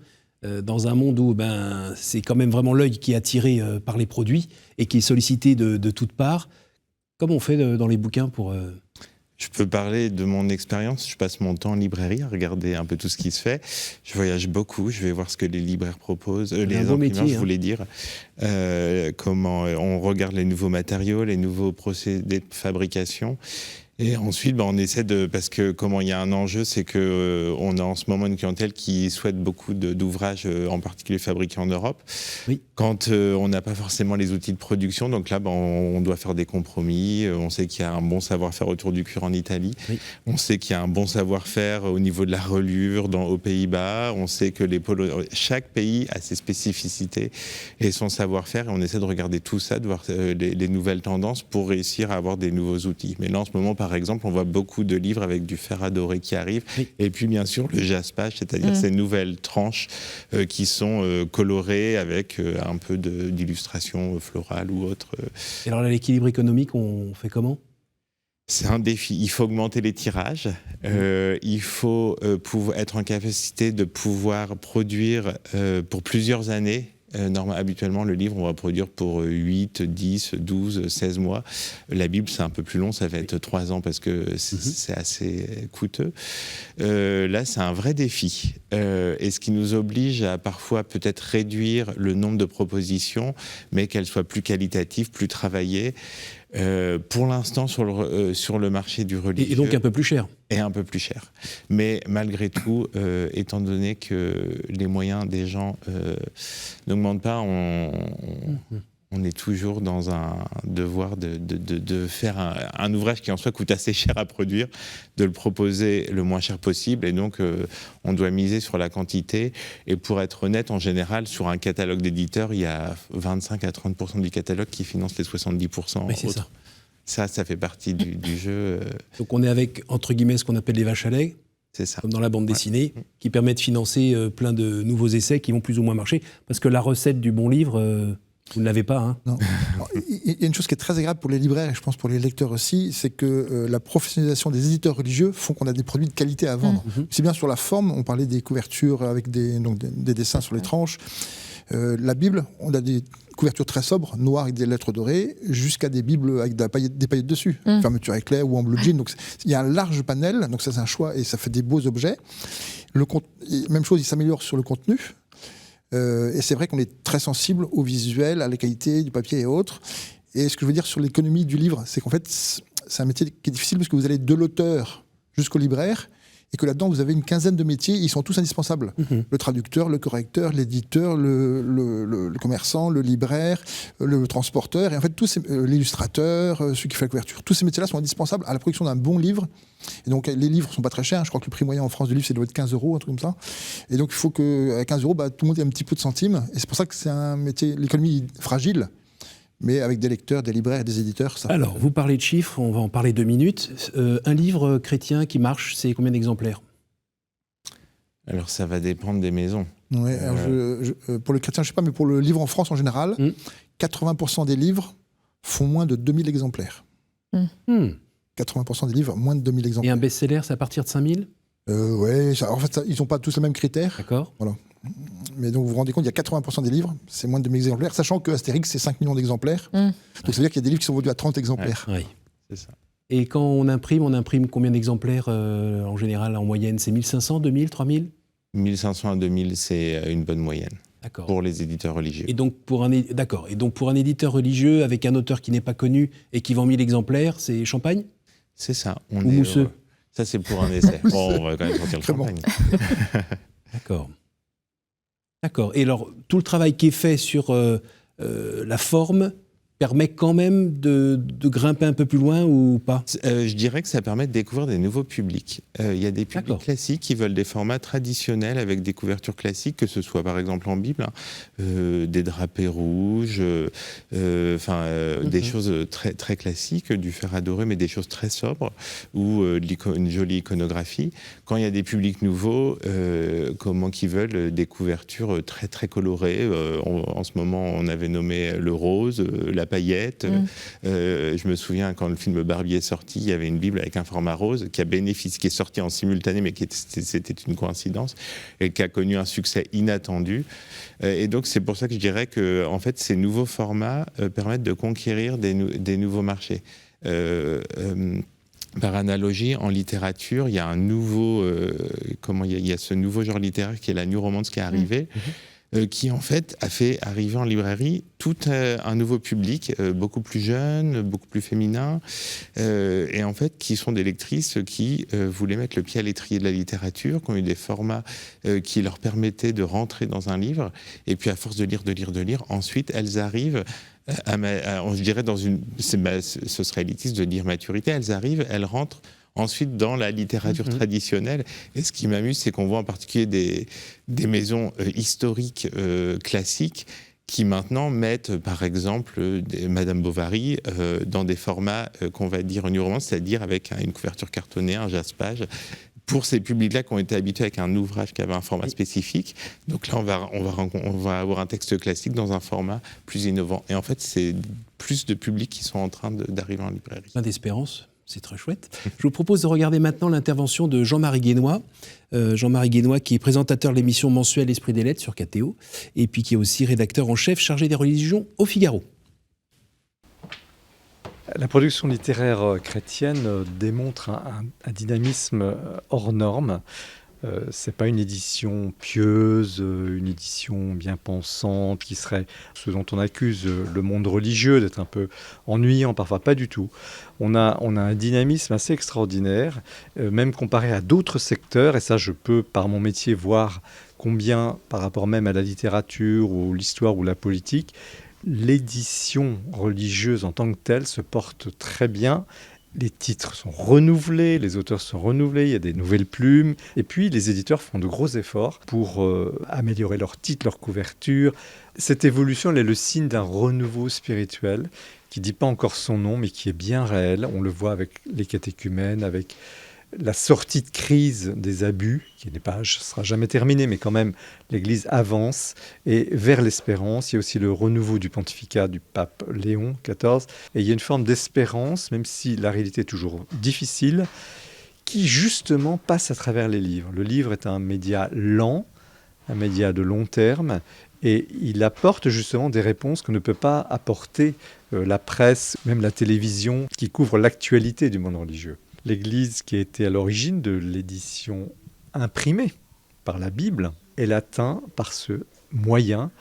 Speaker 1: dans un monde où c'est quand même vraiment l'œil qui est attiré par les produits et qui est sollicité de toutes parts? Comment on fait dans les bouquins pour...
Speaker 2: Je peux parler de mon expérience. Je passe mon temps en librairie à regarder un peu tout ce qui se fait. Je voyage beaucoup. Je vais voir ce que les libraires proposent, les imprimeurs,
Speaker 1: métier,
Speaker 2: je voulais dire. Comment on regarde les nouveaux matériaux, les nouveaux procédés de fabrication. Et ensuite, on essaie de... Parce que comment il y a un enjeu, c'est qu'on a en ce moment une clientèle qui souhaite beaucoup d'ouvrages, en particulier fabriqués en Europe.
Speaker 1: Oui.
Speaker 2: Quand on n'a pas forcément les outils de production, donc là, on doit faire des compromis. On sait qu'il y a un bon savoir-faire autour du cuir en Italie.
Speaker 1: Oui.
Speaker 2: On sait qu'il y a un bon savoir-faire au niveau de la reliure aux Pays-Bas. On sait que chaque pays a ses spécificités et son savoir-faire. Et on essaie de regarder tout ça, de voir les nouvelles tendances pour réussir à avoir des nouveaux outils. Mais là, en ce moment, par exemple, on voit beaucoup de livres avec du fer adoré qui arrive. Oui. Et puis, bien sûr, le jaspage, c'est-à-dire ces nouvelles tranches qui sont colorées avec un peu d'illustration florale ou autre.
Speaker 1: Et alors, l'équilibre économique, on fait comment ?
Speaker 2: C'est un défi. Il faut augmenter les tirages. Il faut être en capacité de pouvoir produire pour plusieurs années. Habituellement, le livre, on va produire pour 8, 10, 12, 16 mois. La Bible, c'est un peu plus long, ça va être 3 ans parce que c'est assez coûteux. Là, c'est un vrai défi. Et ce qui nous oblige à parfois peut-être réduire le nombre de propositions, mais qu'elles soient plus qualitatives, plus travaillées. Pour l'instant, sur le marché du religieux.
Speaker 1: Et donc un peu plus cher.
Speaker 2: Et un peu plus cher. Mais malgré tout, étant donné que les moyens des gens n'augmentent pas, on est toujours dans un devoir de faire un ouvrage qui en soi coûte assez cher à produire, de le proposer le moins cher possible. Et donc, on doit miser sur la quantité. Et pour être honnête, en général, sur un catalogue d'éditeurs, il y a 25 à 30% du catalogue qui finance les 70%.
Speaker 1: Oui, c'est
Speaker 2: autres.
Speaker 1: ça.
Speaker 2: Ça fait partie du jeu.
Speaker 1: Donc, on est avec, entre guillemets, ce qu'on appelle les vaches à lait.
Speaker 2: C'est ça.
Speaker 1: Comme dans la bande dessinée, qui permet de financer plein de nouveaux essais qui vont plus ou moins marcher. Parce que la recette du bon livre... Vous ne l'avez pas, hein ?
Speaker 4: Non. Il y a une chose qui est très agréable pour les libraires et je pense pour les lecteurs aussi, c'est que la professionnalisation des éditeurs religieux font qu'on a des produits de qualité à vendre. C'est bien sur la forme, on parlait des couvertures avec des dessins sur les tranches. La Bible, on a des couvertures très sobres, noires avec des lettres dorées, jusqu'à des Bibles avec des paillettes dessus, fermeture éclair ou en blue jean. Donc il y a un large panel, donc ça c'est un choix et ça fait des beaux objets. Même chose, il s'améliore sur le contenu. Et c'est vrai qu'on est très sensible au visuel, à la qualité du papier et autres. Et ce que je veux dire sur l'économie du livre, c'est qu'en fait, c'est un métier qui est difficile parce que vous allez de l'auteur jusqu'au libraire et que là-dedans, vous avez une quinzaine de métiers, ils sont tous indispensables. Le traducteur, le correcteur, l'éditeur, le commerçant, le libraire, le transporteur, et en fait, l'illustrateur, celui qui fait la couverture, tous ces métiers-là sont indispensables à la production d'un bon livre. Et donc, les livres ne sont pas très chers. Je crois que le prix moyen en France du livre, ça doit être 15 €, un truc comme ça. Et donc, il faut qu'à 15 €, tout le monde ait un petit peu de centimes. Et c'est pour ça que c'est un métier, l'économie fragile, mais avec des lecteurs, des libraires, des éditeurs. Ça
Speaker 1: Alors, vous parlez de chiffres, on va en parler 2 minutes. Un livre chrétien qui marche, c'est combien d'exemplaires ?
Speaker 2: Alors, ça va dépendre des maisons.
Speaker 4: Ouais, alors pour le chrétien, je ne sais pas, mais pour le livre en France en général, 80% des livres font moins de 2000 exemplaires. 80% des livres, moins de 2000 exemplaires.
Speaker 1: Et un best-seller, c'est à partir de 5000 ?
Speaker 4: Oui, en fait, ils n'ont pas tous les mêmes critères.
Speaker 1: D'accord.
Speaker 4: Voilà. Mais donc, vous vous rendez compte, il y a 80% des livres, c'est moins de 2000 exemplaires, sachant que Astérix, c'est 5 millions d'exemplaires. Donc, ça veut dire qu'il y a des livres qui sont vendus à 30 exemplaires.
Speaker 1: Oui.
Speaker 2: C'est ça.
Speaker 1: Et quand on imprime combien d'exemplaires en général, en moyenne ? C'est 1500, 2000, 3000 ?
Speaker 2: 1500 à 2000, c'est une bonne moyenne.
Speaker 1: D'accord.
Speaker 2: Pour les éditeurs religieux.
Speaker 1: Et donc, pour un éditeur religieux avec un auteur qui n'est pas connu et qui vend 1000 exemplaires, c'est champagne ?
Speaker 2: C'est ça.
Speaker 1: Ou mousseux ?
Speaker 2: Ça, c'est pour un essai. Bon, on va quand même sortir le champagne.
Speaker 1: D'accord. Et alors, tout le travail qui est fait sur la forme permet quand même de grimper un peu plus loin ou pas ?
Speaker 2: Je dirais que ça permet de découvrir des nouveaux publics. Il y a des publics classiques qui veulent des formats traditionnels avec des couvertures classiques, que ce soit par exemple en Bible, des drapés rouges, des choses très, très classiques, du fer adoré, mais des choses très sobres, ou une jolie iconographie. Quand il y a des publics nouveaux, qui veulent des couvertures très, très colorées. En ce moment, on avait nommé le rose, la paillette. Je me souviens quand le film Barbie est sorti, il y avait une Bible avec un format rose qui est sorti en simultané, mais c'était une coïncidence, et qui a connu un succès inattendu. Et donc c'est pour ça que je dirais que en fait, ces nouveaux formats permettent de conquérir des nouveaux marchés. Par analogie, en littérature, il y a un nouveau, il y a ce nouveau genre littéraire qui est la new romance qui est arrivé, qui en fait a fait arriver en librairie tout un nouveau public, beaucoup plus jeune, beaucoup plus féminin, et en fait qui sont des lectrices qui voulaient mettre le pied à l'étrier de la littérature, qui ont eu des formats qui leur permettaient de rentrer dans un livre, et puis à force de lire, ensuite elles arrivent je dirais ce serait élitiste de dire maturité, elles rentrent ensuite dans la littérature traditionnelle. Et ce qui m'amuse, c'est qu'on voit en particulier des maisons historiques classiques qui maintenant mettent, par exemple, Madame Bovary dans des formats qu'on va dire new romance, c'est-à-dire avec une couverture cartonnée, un jaspage, pour ces publics-là qui ont été habitués avec un ouvrage qui avait un format spécifique. Donc là, on va avoir un texte classique dans un format plus innovant. Et en fait, c'est plus de publics qui sont en train d'arriver en librairie.
Speaker 1: Plein d'espérance. C'est très chouette. Je vous propose de regarder maintenant l'intervention de Jean-Marie Guénois. Jean-Marie Guénois qui est présentateur de l'émission mensuelle Esprit des Lettres sur KTO et puis qui est aussi rédacteur en chef chargé des religions au Figaro.
Speaker 6: La production littéraire chrétienne démontre un dynamisme hors norme. C'est pas une édition pieuse, une édition bien pensante, qui serait ce dont on accuse le monde religieux d'être un peu ennuyant, parfois pas du tout. On a un dynamisme assez extraordinaire, même comparé à d'autres secteurs, et ça je peux par mon métier voir combien, par rapport même à la littérature ou l'histoire ou la politique, l'édition religieuse en tant que telle se porte très bien. Les titres sont renouvelés, les auteurs sont renouvelés, il y a des nouvelles plumes. Et puis, les éditeurs font de gros efforts pour améliorer leurs titres, leur couverture. Cette évolution, elle est le signe d'un renouveau spirituel qui ne dit pas encore son nom, mais qui est bien réel. On le voit avec les catéchumènes, avec la sortie de crise des abus, qui ne sera jamais terminée, mais quand même, l'Église avance et vers l'espérance. Il y a aussi le renouveau du pontificat du pape Léon XIV. Et il y a une forme d'espérance, même si la réalité est toujours difficile, qui justement passe à travers les livres. Le livre est un média lent, un média de long terme, et il apporte justement des réponses que ne peut pas apporter la presse, même la télévision, qui couvre l'actualité du monde religieux. L'Église, qui a été à l'origine de l'édition imprimée par la Bible, elle atteint par ce moyen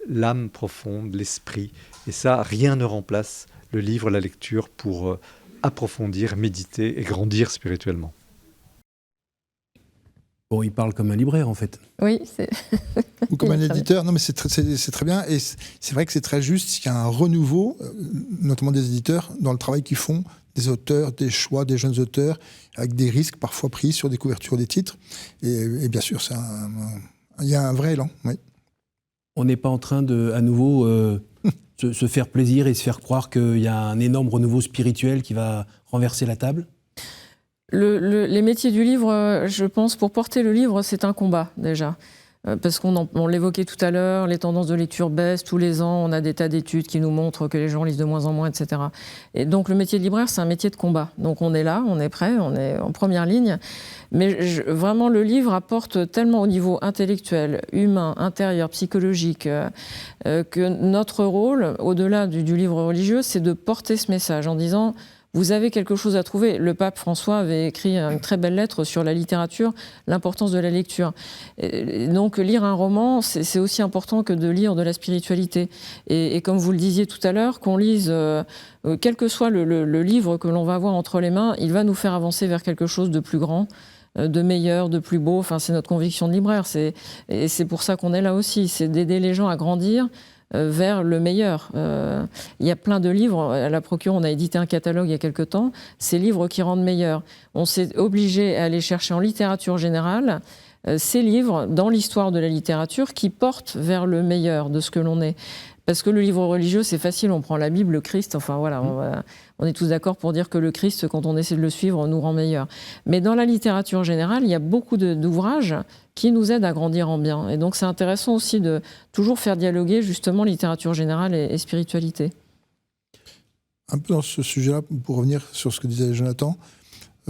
Speaker 6: l'âme profonde, l'esprit. Et ça, rien ne remplace le livre, la lecture pour approfondir, méditer et grandir spirituellement.
Speaker 1: Bon, il parle comme un libraire, en fait.
Speaker 3: Oui, c'est...
Speaker 4: Ou comme un éditeur. Non, mais c'est très bien. Et c'est vrai que c'est très juste. Il y a un renouveau, notamment des éditeurs, dans le travail qu'ils font, des auteurs, des choix, des jeunes auteurs, avec des risques parfois pris sur des couvertures des titres. Et bien sûr, il y a un vrai élan. Oui.
Speaker 1: On n'est pas en train de, à nouveau, se faire plaisir et se faire croire qu'il y a un énorme renouveau spirituel qui va renverser la table ?
Speaker 3: Les métiers du livre, je pense, pour porter le livre, c'est un combat déjà. Parce on l'évoquait tout à l'heure, les tendances de lecture baissent tous les ans, on a des tas d'études qui nous montrent que les gens lisent de moins en moins, etc. Et donc le métier de libraire, c'est un métier de combat. Donc on est là, on est prêt, on est en première ligne. Mais vraiment, le livre apporte tellement au niveau intellectuel, humain, intérieur, psychologique, que notre rôle, au-delà du livre religieux, c'est de porter ce message en disant... Vous avez quelque chose à trouver. Le pape François avait écrit une très belle lettre sur la littérature, l'importance de la lecture. Et donc, lire un roman, c'est aussi important que de lire de la spiritualité. Et comme vous le disiez tout à l'heure, qu'on lise, quel que soit le livre que l'on va avoir entre les mains, il va nous faire avancer vers quelque chose de plus grand, de meilleur, de plus beau. Enfin, c'est notre conviction de libraire. Et c'est pour ça qu'on est là aussi. C'est d'aider les gens à grandir vers le meilleur. Il y a plein de livres. À la Procure, on a édité un catalogue il y a quelque temps. Ces livres qui rendent meilleurs. On s'est obligé à aller chercher en littérature générale ces livres dans l'histoire de la littérature qui portent vers le meilleur de ce que l'on est. Parce que le livre religieux, c'est facile, on prend la Bible, le Christ, enfin voilà, on est tous d'accord pour dire que le Christ, quand on essaie de le suivre, nous rend meilleur. Mais dans la littérature générale, il y a beaucoup d'ouvrages qui nous aident à grandir en bien. Et donc c'est intéressant aussi de toujours faire dialoguer justement littérature générale et spiritualité.
Speaker 4: Un peu dans ce sujet-là, pour revenir sur ce que disait Jonathan,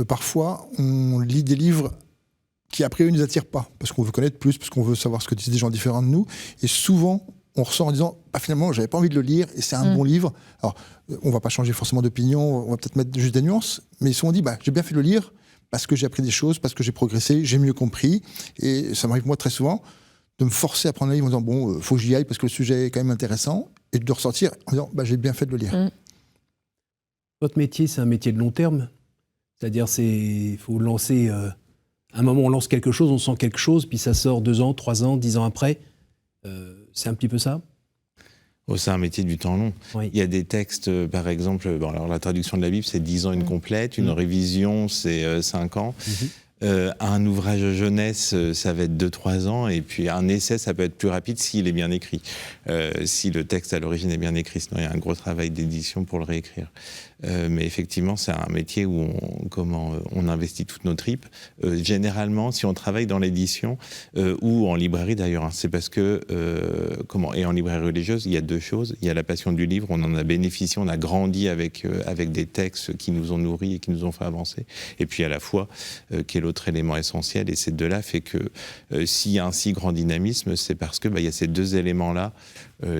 Speaker 4: parfois on lit des livres qui après eux ne nous attirent pas, parce qu'on veut connaître plus, parce qu'on veut savoir ce que disent des gens différents de nous, et souvent on ressort en disant finalement, j'avais pas envie de le lire et c'est un bon livre. Alors, on va pas changer forcément d'opinion, on va peut-être mettre juste des nuances, mais souvent on dit j'ai bien fait de le lire parce que j'ai appris des choses, parce que j'ai progressé, j'ai mieux compris. Et ça m'arrive moi très souvent de me forcer à prendre un livre en disant faut que j'y aille parce que le sujet est quand même intéressant, et de ressortir en disant j'ai bien fait de le lire.
Speaker 1: Votre métier, c'est un métier de long terme, c'est-à-dire faut lancer. À un moment, on lance quelque chose, on sent quelque chose, puis ça sort 2 ans, 3 ans, 10 ans après. C'est un petit peu ça ?
Speaker 2: C'est un métier du temps long.
Speaker 1: Oui.
Speaker 2: Il y a des textes, par exemple, alors la traduction de la Bible, c'est 10 ans une complète, une révision, c'est 5 ans. Un ouvrage jeunesse, ça va être 2-3 ans, et puis un essai, ça peut être plus rapide s'il est bien écrit. Si le texte à l'origine est bien écrit, sinon il y a un gros travail d'édition pour le réécrire. Mais effectivement, c'est un métier où on investit toutes nos tripes. Généralement, si on travaille dans l'édition, ou en librairie d'ailleurs, c'est parce que, et en librairie religieuse, il y a 2 choses. Il y a la passion du livre, on en a bénéficié, on a grandi avec des textes qui nous ont nourris et qui nous ont fait avancer. Et puis à la foi, qui est l'autre élément essentiel, et ces 2-là fait que s'il y a un si grand dynamisme, c'est parce que il y a ces 2 éléments-là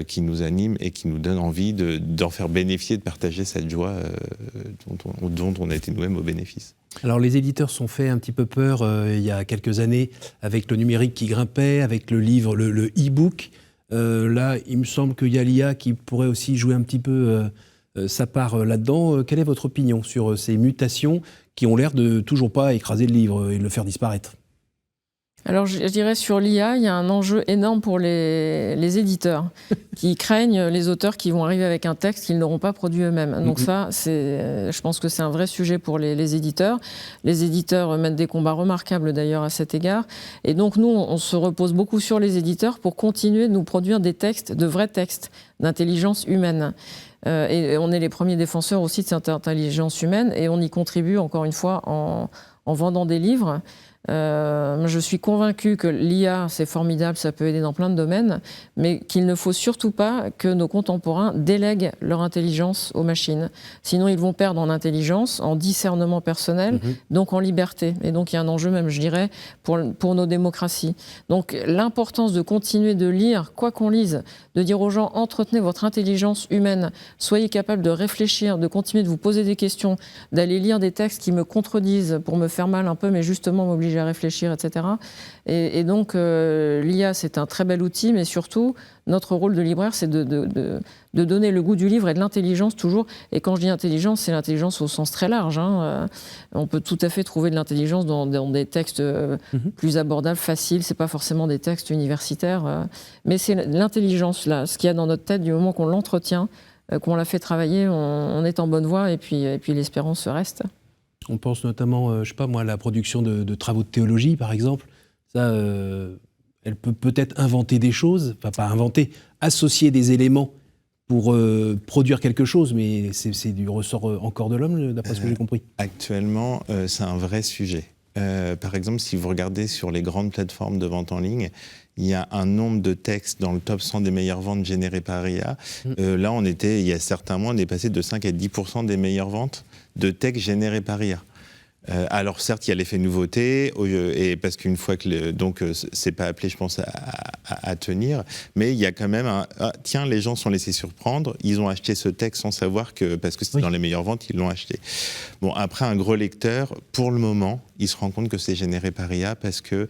Speaker 2: qui nous animent et qui nous donnent envie d'en faire bénéficier, de partager cette joie dont on a été nous-mêmes au bénéfice.
Speaker 1: Alors les éditeurs se sont fait un petit peu peur il y a quelques années avec le numérique qui grimpait, avec le livre, le e-book. Là, il me semble qu'il y a l'IA qui pourrait aussi jouer un petit peu sa part là-dedans. Quelle est votre opinion sur ces mutations qui ont l'air de toujours pas écraser le livre et de le faire disparaître ?
Speaker 3: Alors je dirais sur l'IA, il y a un enjeu énorme pour les éditeurs qui craignent les auteurs qui vont arriver avec un texte qu'ils n'auront pas produit eux-mêmes. Donc ça, je pense que c'est un vrai sujet pour les éditeurs. Les éditeurs mènent des combats remarquables d'ailleurs à cet égard. Et donc nous, on se repose beaucoup sur les éditeurs pour continuer de nous produire des textes, de vrais textes d'intelligence humaine. Et on est les premiers défenseurs aussi de cette intelligence humaine et on y contribue encore une fois en vendant des livres. Je suis convaincue que l'IA, c'est formidable, ça peut aider dans plein de domaines, mais qu'il ne faut surtout pas que nos contemporains délèguent leur intelligence aux machines. Sinon, ils vont perdre en intelligence, en discernement personnel, donc en liberté. Et donc, il y a un enjeu même, je dirais, pour nos démocraties. Donc, l'importance de continuer de lire, quoi qu'on lise, de dire aux gens, entretenez votre intelligence humaine, soyez capable de réfléchir, de continuer de vous poser des questions, d'aller lire des textes qui me contredisent pour me faire mal un peu, mais justement m'obliger à réfléchir, etc. Et donc, l'IA, c'est un très bel outil, mais surtout, notre rôle de libraire, c'est de donner le goût du livre et de l'intelligence toujours. Et quand je dis intelligence, c'est l'intelligence au sens très large. On peut tout à fait trouver de l'intelligence dans des textes plus abordables, faciles. C'est pas forcément des textes universitaires, mais c'est l'intelligence, là, ce qu'il y a dans notre tête du moment qu'on l'entretient, qu'on la fait travailler, on est en bonne voie et puis l'espérance reste.
Speaker 1: On pense notamment, je sais pas moi, à la production de travaux de théologie, par exemple. Ça, elle peut peut-être inventer des choses, enfin pas inventer, associer des éléments pour produire quelque chose, mais c'est du ressort encore de l'homme, d'après ce que j'ai compris.
Speaker 2: Actuellement, c'est un vrai sujet. Par exemple, si vous regardez sur les grandes plateformes de vente en ligne, il y a un nombre de textes dans le top 100 des meilleures ventes générées par IA. Là, il y a certains mois, on est passé de 5 à 10% des meilleures ventes de textes générés par IA. Alors certes, il y a l'effet nouveauté, et parce qu'une fois que donc c'est pas appelé, je pense, à tenir, mais il y a quand même tiens, les gens sont laissés surprendre, ils ont acheté ce texte sans savoir que, parce que c'était dans les meilleures ventes, ils l'ont acheté. Bon, après, un gros lecteur, pour le moment, il se rend compte que c'est généré par IA parce que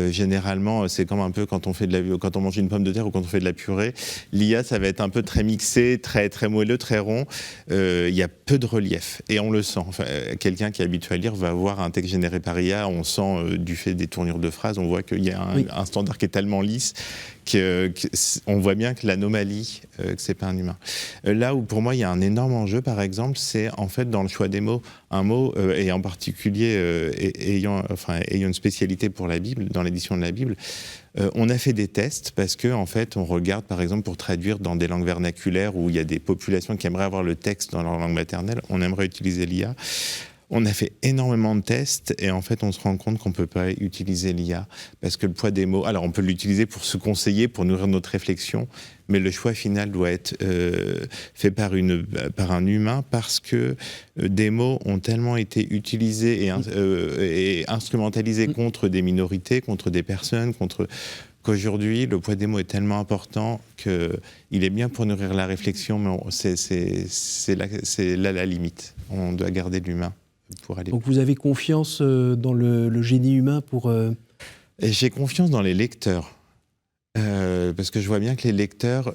Speaker 2: généralement, c'est comme un peu quand on mange une pomme de terre ou quand on fait de la purée, l'IA, ça va être un peu très mixé, très, très moelleux, très rond. Il y a peu de relief et on le sent. Enfin, quelqu'un qui est habitué à lire va voir un texte généré par IA, on sent du fait des tournures de phrases, on voit qu'il y a un standard qui est tellement lisse qu'on voit bien que l'anomalie, que c'est pas un humain. Là où pour moi il y a un énorme enjeu, par exemple, c'est en fait dans le choix des mots. Un mot, et en particulier ayant une spécialité pour la Bible, dans l'édition de la Bible, on a fait des tests parce que en fait on regarde par exemple pour traduire dans des langues vernaculaires où il y a des populations qui aimeraient avoir le texte dans leur langue maternelle, on aimerait utiliser l'IA. On a fait énormément de tests et en fait, on se rend compte qu'on ne peut pas utiliser l'IA parce que le poids des mots, alors on peut l'utiliser pour se conseiller, pour nourrir notre réflexion, mais le choix final doit être fait par un humain parce que des mots ont tellement été utilisés et instrumentalisés contre des minorités, contre des personnes, qu'aujourd'hui, le poids des mots est tellement important qu'il est bien pour nourrir la réflexion, mais c'est là la limite. On doit garder l'humain pour aller.
Speaker 1: Donc vous avez confiance dans le génie humain pour...
Speaker 2: Et j'ai confiance dans les lecteurs. Parce que je vois bien que les lecteurs,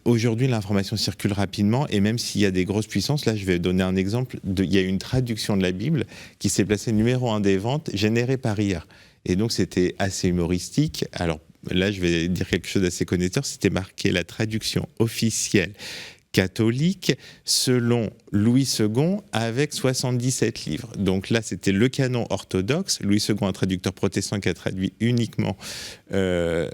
Speaker 2: aujourd'hui l'information circule rapidement, et même s'il y a des grosses puissances, là je vais donner un exemple, il y a une traduction de la Bible qui s'est placée numéro 1 des ventes, générée par IA. Et donc c'était assez humoristique. Alors là je vais dire quelque chose d'assez connaisseur, c'était marqué la traduction officielle catholique selon Louis II avec 77 livres. Donc là, c'était le canon orthodoxe. Louis II, un traducteur protestant qui a traduit uniquement les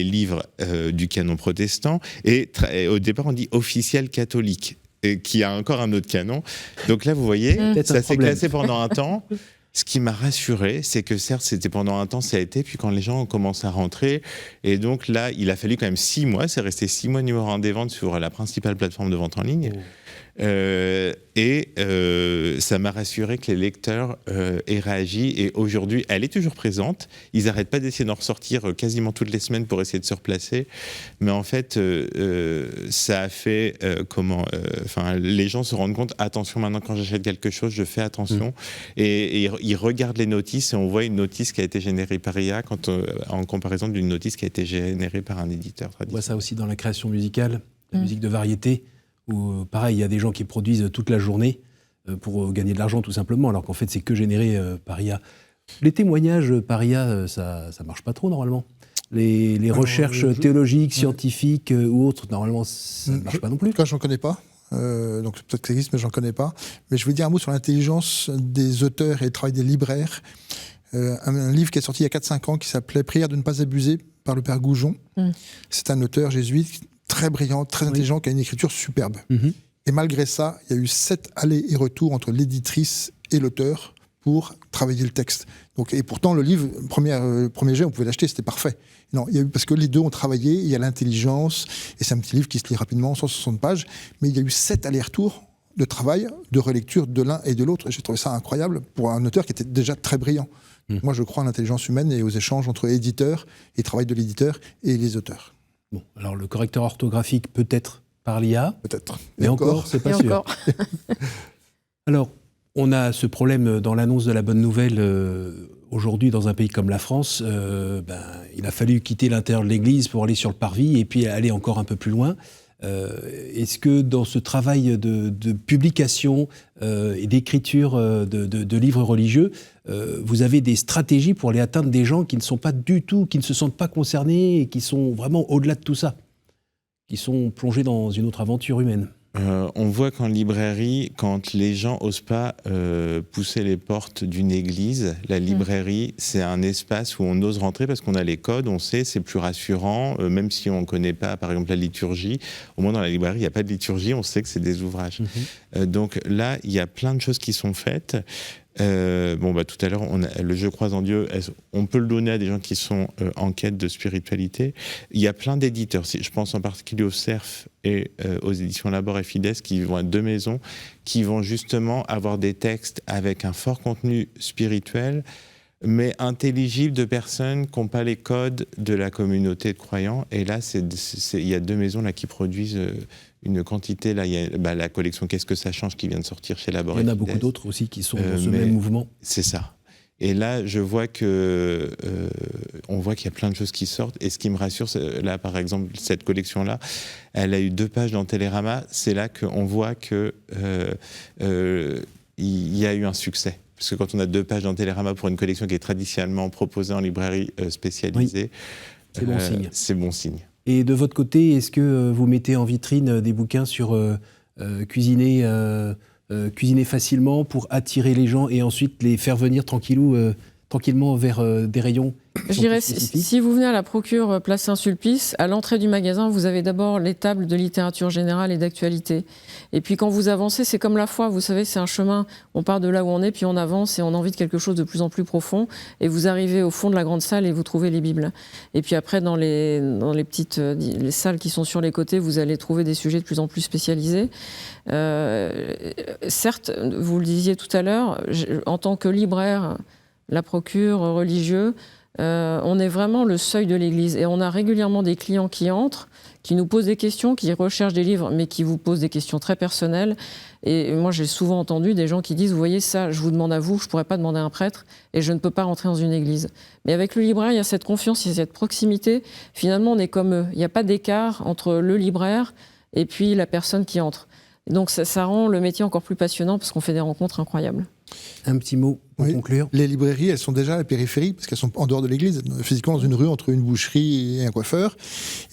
Speaker 2: livres du canon protestant. Et au départ, on dit officiel catholique, qui a encore un autre canon. Donc là, vous voyez, ça s'est classé pendant un temps. Ce qui m'a rassuré, c'est que certes, c'était pendant un temps, ça a été, puis quand les gens ont commencé à rentrer, et donc là, il a fallu quand même 6 mois, c'est resté 6 mois numéro 1 des ventes sur la principale plateforme de vente en ligne. Ça m'a rassuré que les lecteurs aient réagi, et aujourd'hui, elle est toujours présente. Ils n'arrêtent pas d'essayer d'en ressortir quasiment toutes les semaines pour essayer de se replacer, mais en fait, ça a fait les gens se rendent compte, attention, maintenant quand j'achète quelque chose, je fais attention, et ils regardent les notices, et on voit une notice qui a été générée par IA en comparaison d'une notice qui a été générée par un éditeur traditionnel.
Speaker 1: On voit ça aussi dans la création musicale, la musique de variété, où pareil, il y a des gens qui produisent toute la journée pour gagner de l'argent tout simplement, alors qu'en fait c'est que généré par IA. Les témoignages par IA, ça marche pas trop normalement. Les recherches théologiques, scientifiques ou autres, normalement ça ne marche pas non plus.
Speaker 4: En tout cas, j'en connais pas. Donc peut-être que ça existe, mais j'en connais pas. Mais je vais dire un mot sur l'intelligence des auteurs et le travail des libraires. Un livre qui est sorti il y a 4-5 ans qui s'appelait « Prière de ne pas abuser » par le père Goujon. C'est un auteur jésuite très brillant, très intelligent, qui a une écriture superbe. Et malgré ça, il y a eu 7 allers et retours entre l'éditrice et l'auteur pour travailler le texte. Donc, et pourtant, le livre, premier jet, on pouvait l'acheter, c'était parfait. Non, il y a eu, parce que les deux ont travaillé, il y a l'intelligence, et c'est un petit livre qui se lit rapidement, 160 pages, mais il y a eu 7 allers-retours de travail, de relecture de l'un et de l'autre. Et j'ai trouvé ça incroyable pour un auteur qui était déjà très brillant. Moi, je crois à l'intelligence humaine et aux échanges entre éditeurs, et le travail de l'éditeur et les auteurs.
Speaker 1: Bon, alors le correcteur orthographique peut-être par l'IA.
Speaker 4: Peut-être.
Speaker 1: Mais encore, c'est pas sûr. Alors, on a ce problème dans l'annonce de la bonne nouvelle aujourd'hui dans un pays comme la France. Il a fallu quitter l'intérieur de l'Église pour aller sur le parvis et puis aller encore un peu plus loin. Est-ce que dans ce travail de publication et d'écriture de livres religieux, vous avez des stratégies pour aller atteindre des gens qui ne sont pas du tout, qui ne se sentent pas concernés et qui sont vraiment au-delà de tout ça, qui sont plongés dans une autre aventure humaine?
Speaker 2: On voit qu'en librairie, quand les gens n'osent pas pousser les portes d'une église, la librairie, c'est un espace où on ose rentrer parce qu'on a les codes, on sait, c'est plus rassurant, même si on ne connaît pas, par exemple, la liturgie. Au moins, dans la librairie, il n'y a pas de liturgie, on sait que c'est des ouvrages. Donc là, il y a plein de choses qui sont faites. Tout à l'heure, le Je crois en Dieu, on peut le donner à des gens qui sont en quête de spiritualité. Il y a plein d'éditeurs, je pense en particulier au CERF et aux éditions Labor et Fides, qui vont être 2 maisons, qui vont justement avoir des textes avec un fort contenu spirituel, mais intelligible de personnes qui n'ont pas les codes de la communauté de croyants. Et là, il y a 2 maisons là, qui produisent une quantité. Là, il y a la collection Qu'est-ce que ça change qui vient de sortir chez Labor.
Speaker 1: Il y en a beaucoup d'autres aussi qui sont dans ce même mouvement.
Speaker 2: C'est ça. Et là, je vois que on voit qu'il y a plein de choses qui sortent. Et ce qui me rassure, là, par exemple, cette collection-là, elle a eu 2 pages dans Télérama. C'est là qu'on voit que il y a eu un succès. Parce que quand on a 2 pages dans Télérama pour une collection qui est traditionnellement proposée en librairie spécialisée,
Speaker 1: c'est bon signe.
Speaker 2: C'est bon signe.
Speaker 1: Et de votre côté, est-ce que vous mettez en vitrine des bouquins sur cuisiner facilement pour attirer les gens et ensuite les faire venir tranquillement vers des rayons
Speaker 3: Je dirais, si vous venez à la Procure place Saint-Sulpice, à l'entrée du magasin, vous avez d'abord les tables de littérature générale et d'actualité. Et puis quand vous avancez, c'est comme la foi, vous savez, c'est un chemin, on part de là où on est, puis on avance et on a envie de quelque chose de plus en plus profond. Et vous arrivez au fond de la grande salle et vous trouvez les Bibles. Et puis après, dans les petites les salles qui sont sur les côtés, vous allez trouver des sujets de plus en plus spécialisés. Certes, vous le disiez tout à l'heure, en tant que libraire, la Procure, religieux, on est vraiment le seuil de l'Église et on a régulièrement des clients qui entrent, qui nous posent des questions, qui recherchent des livres, mais qui vous posent des questions très personnelles. Et moi, j'ai souvent entendu des gens qui disent « Vous voyez ça, je vous demande à vous, je ne pourrais pas demander à un prêtre et je ne peux pas rentrer dans une église. » Mais avec le libraire, il y a cette confiance, il y a cette proximité. Finalement, on est comme eux. Il n'y a pas d'écart entre le libraire et puis la personne qui entre. Et donc ça rend le métier encore plus passionnant parce qu'on fait des rencontres incroyables.
Speaker 1: Un petit mot pour conclure.
Speaker 4: Les librairies, elles sont déjà à la périphérie, parce qu'elles sont en dehors de l'église, physiquement dans une rue entre une boucherie et un coiffeur.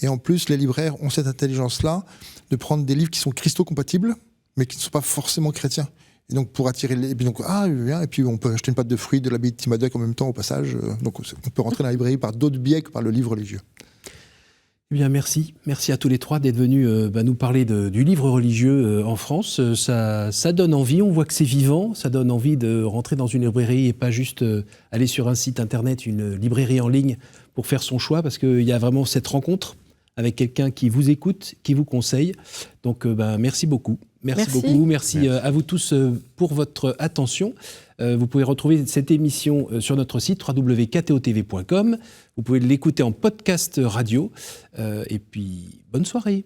Speaker 4: Et en plus, les libraires ont cette intelligence-là de prendre des livres qui sont cristaux-compatibles, mais qui ne sont pas forcément chrétiens. Et donc, pour attirer les... Et puis, et puis on peut acheter une pâte de fruits, de l'abbaye de Timaduc en même temps au passage. Donc, on peut rentrer dans la librairie par d'autres biais que par le livre religieux.
Speaker 1: Eh bien, merci. Merci à tous les trois d'être venus nous parler du livre religieux en France. Ça donne envie, on voit que c'est vivant, ça donne envie de rentrer dans une librairie et pas juste aller sur un site internet, une librairie en ligne pour faire son choix, parce qu'il y a vraiment cette rencontre avec quelqu'un qui vous écoute, qui vous conseille. Donc, merci beaucoup. Merci beaucoup. Merci à vous tous pour votre attention. Vous pouvez retrouver cette émission sur notre site www.ktotv.com. Vous pouvez l'écouter en podcast radio. Et puis, bonne soirée.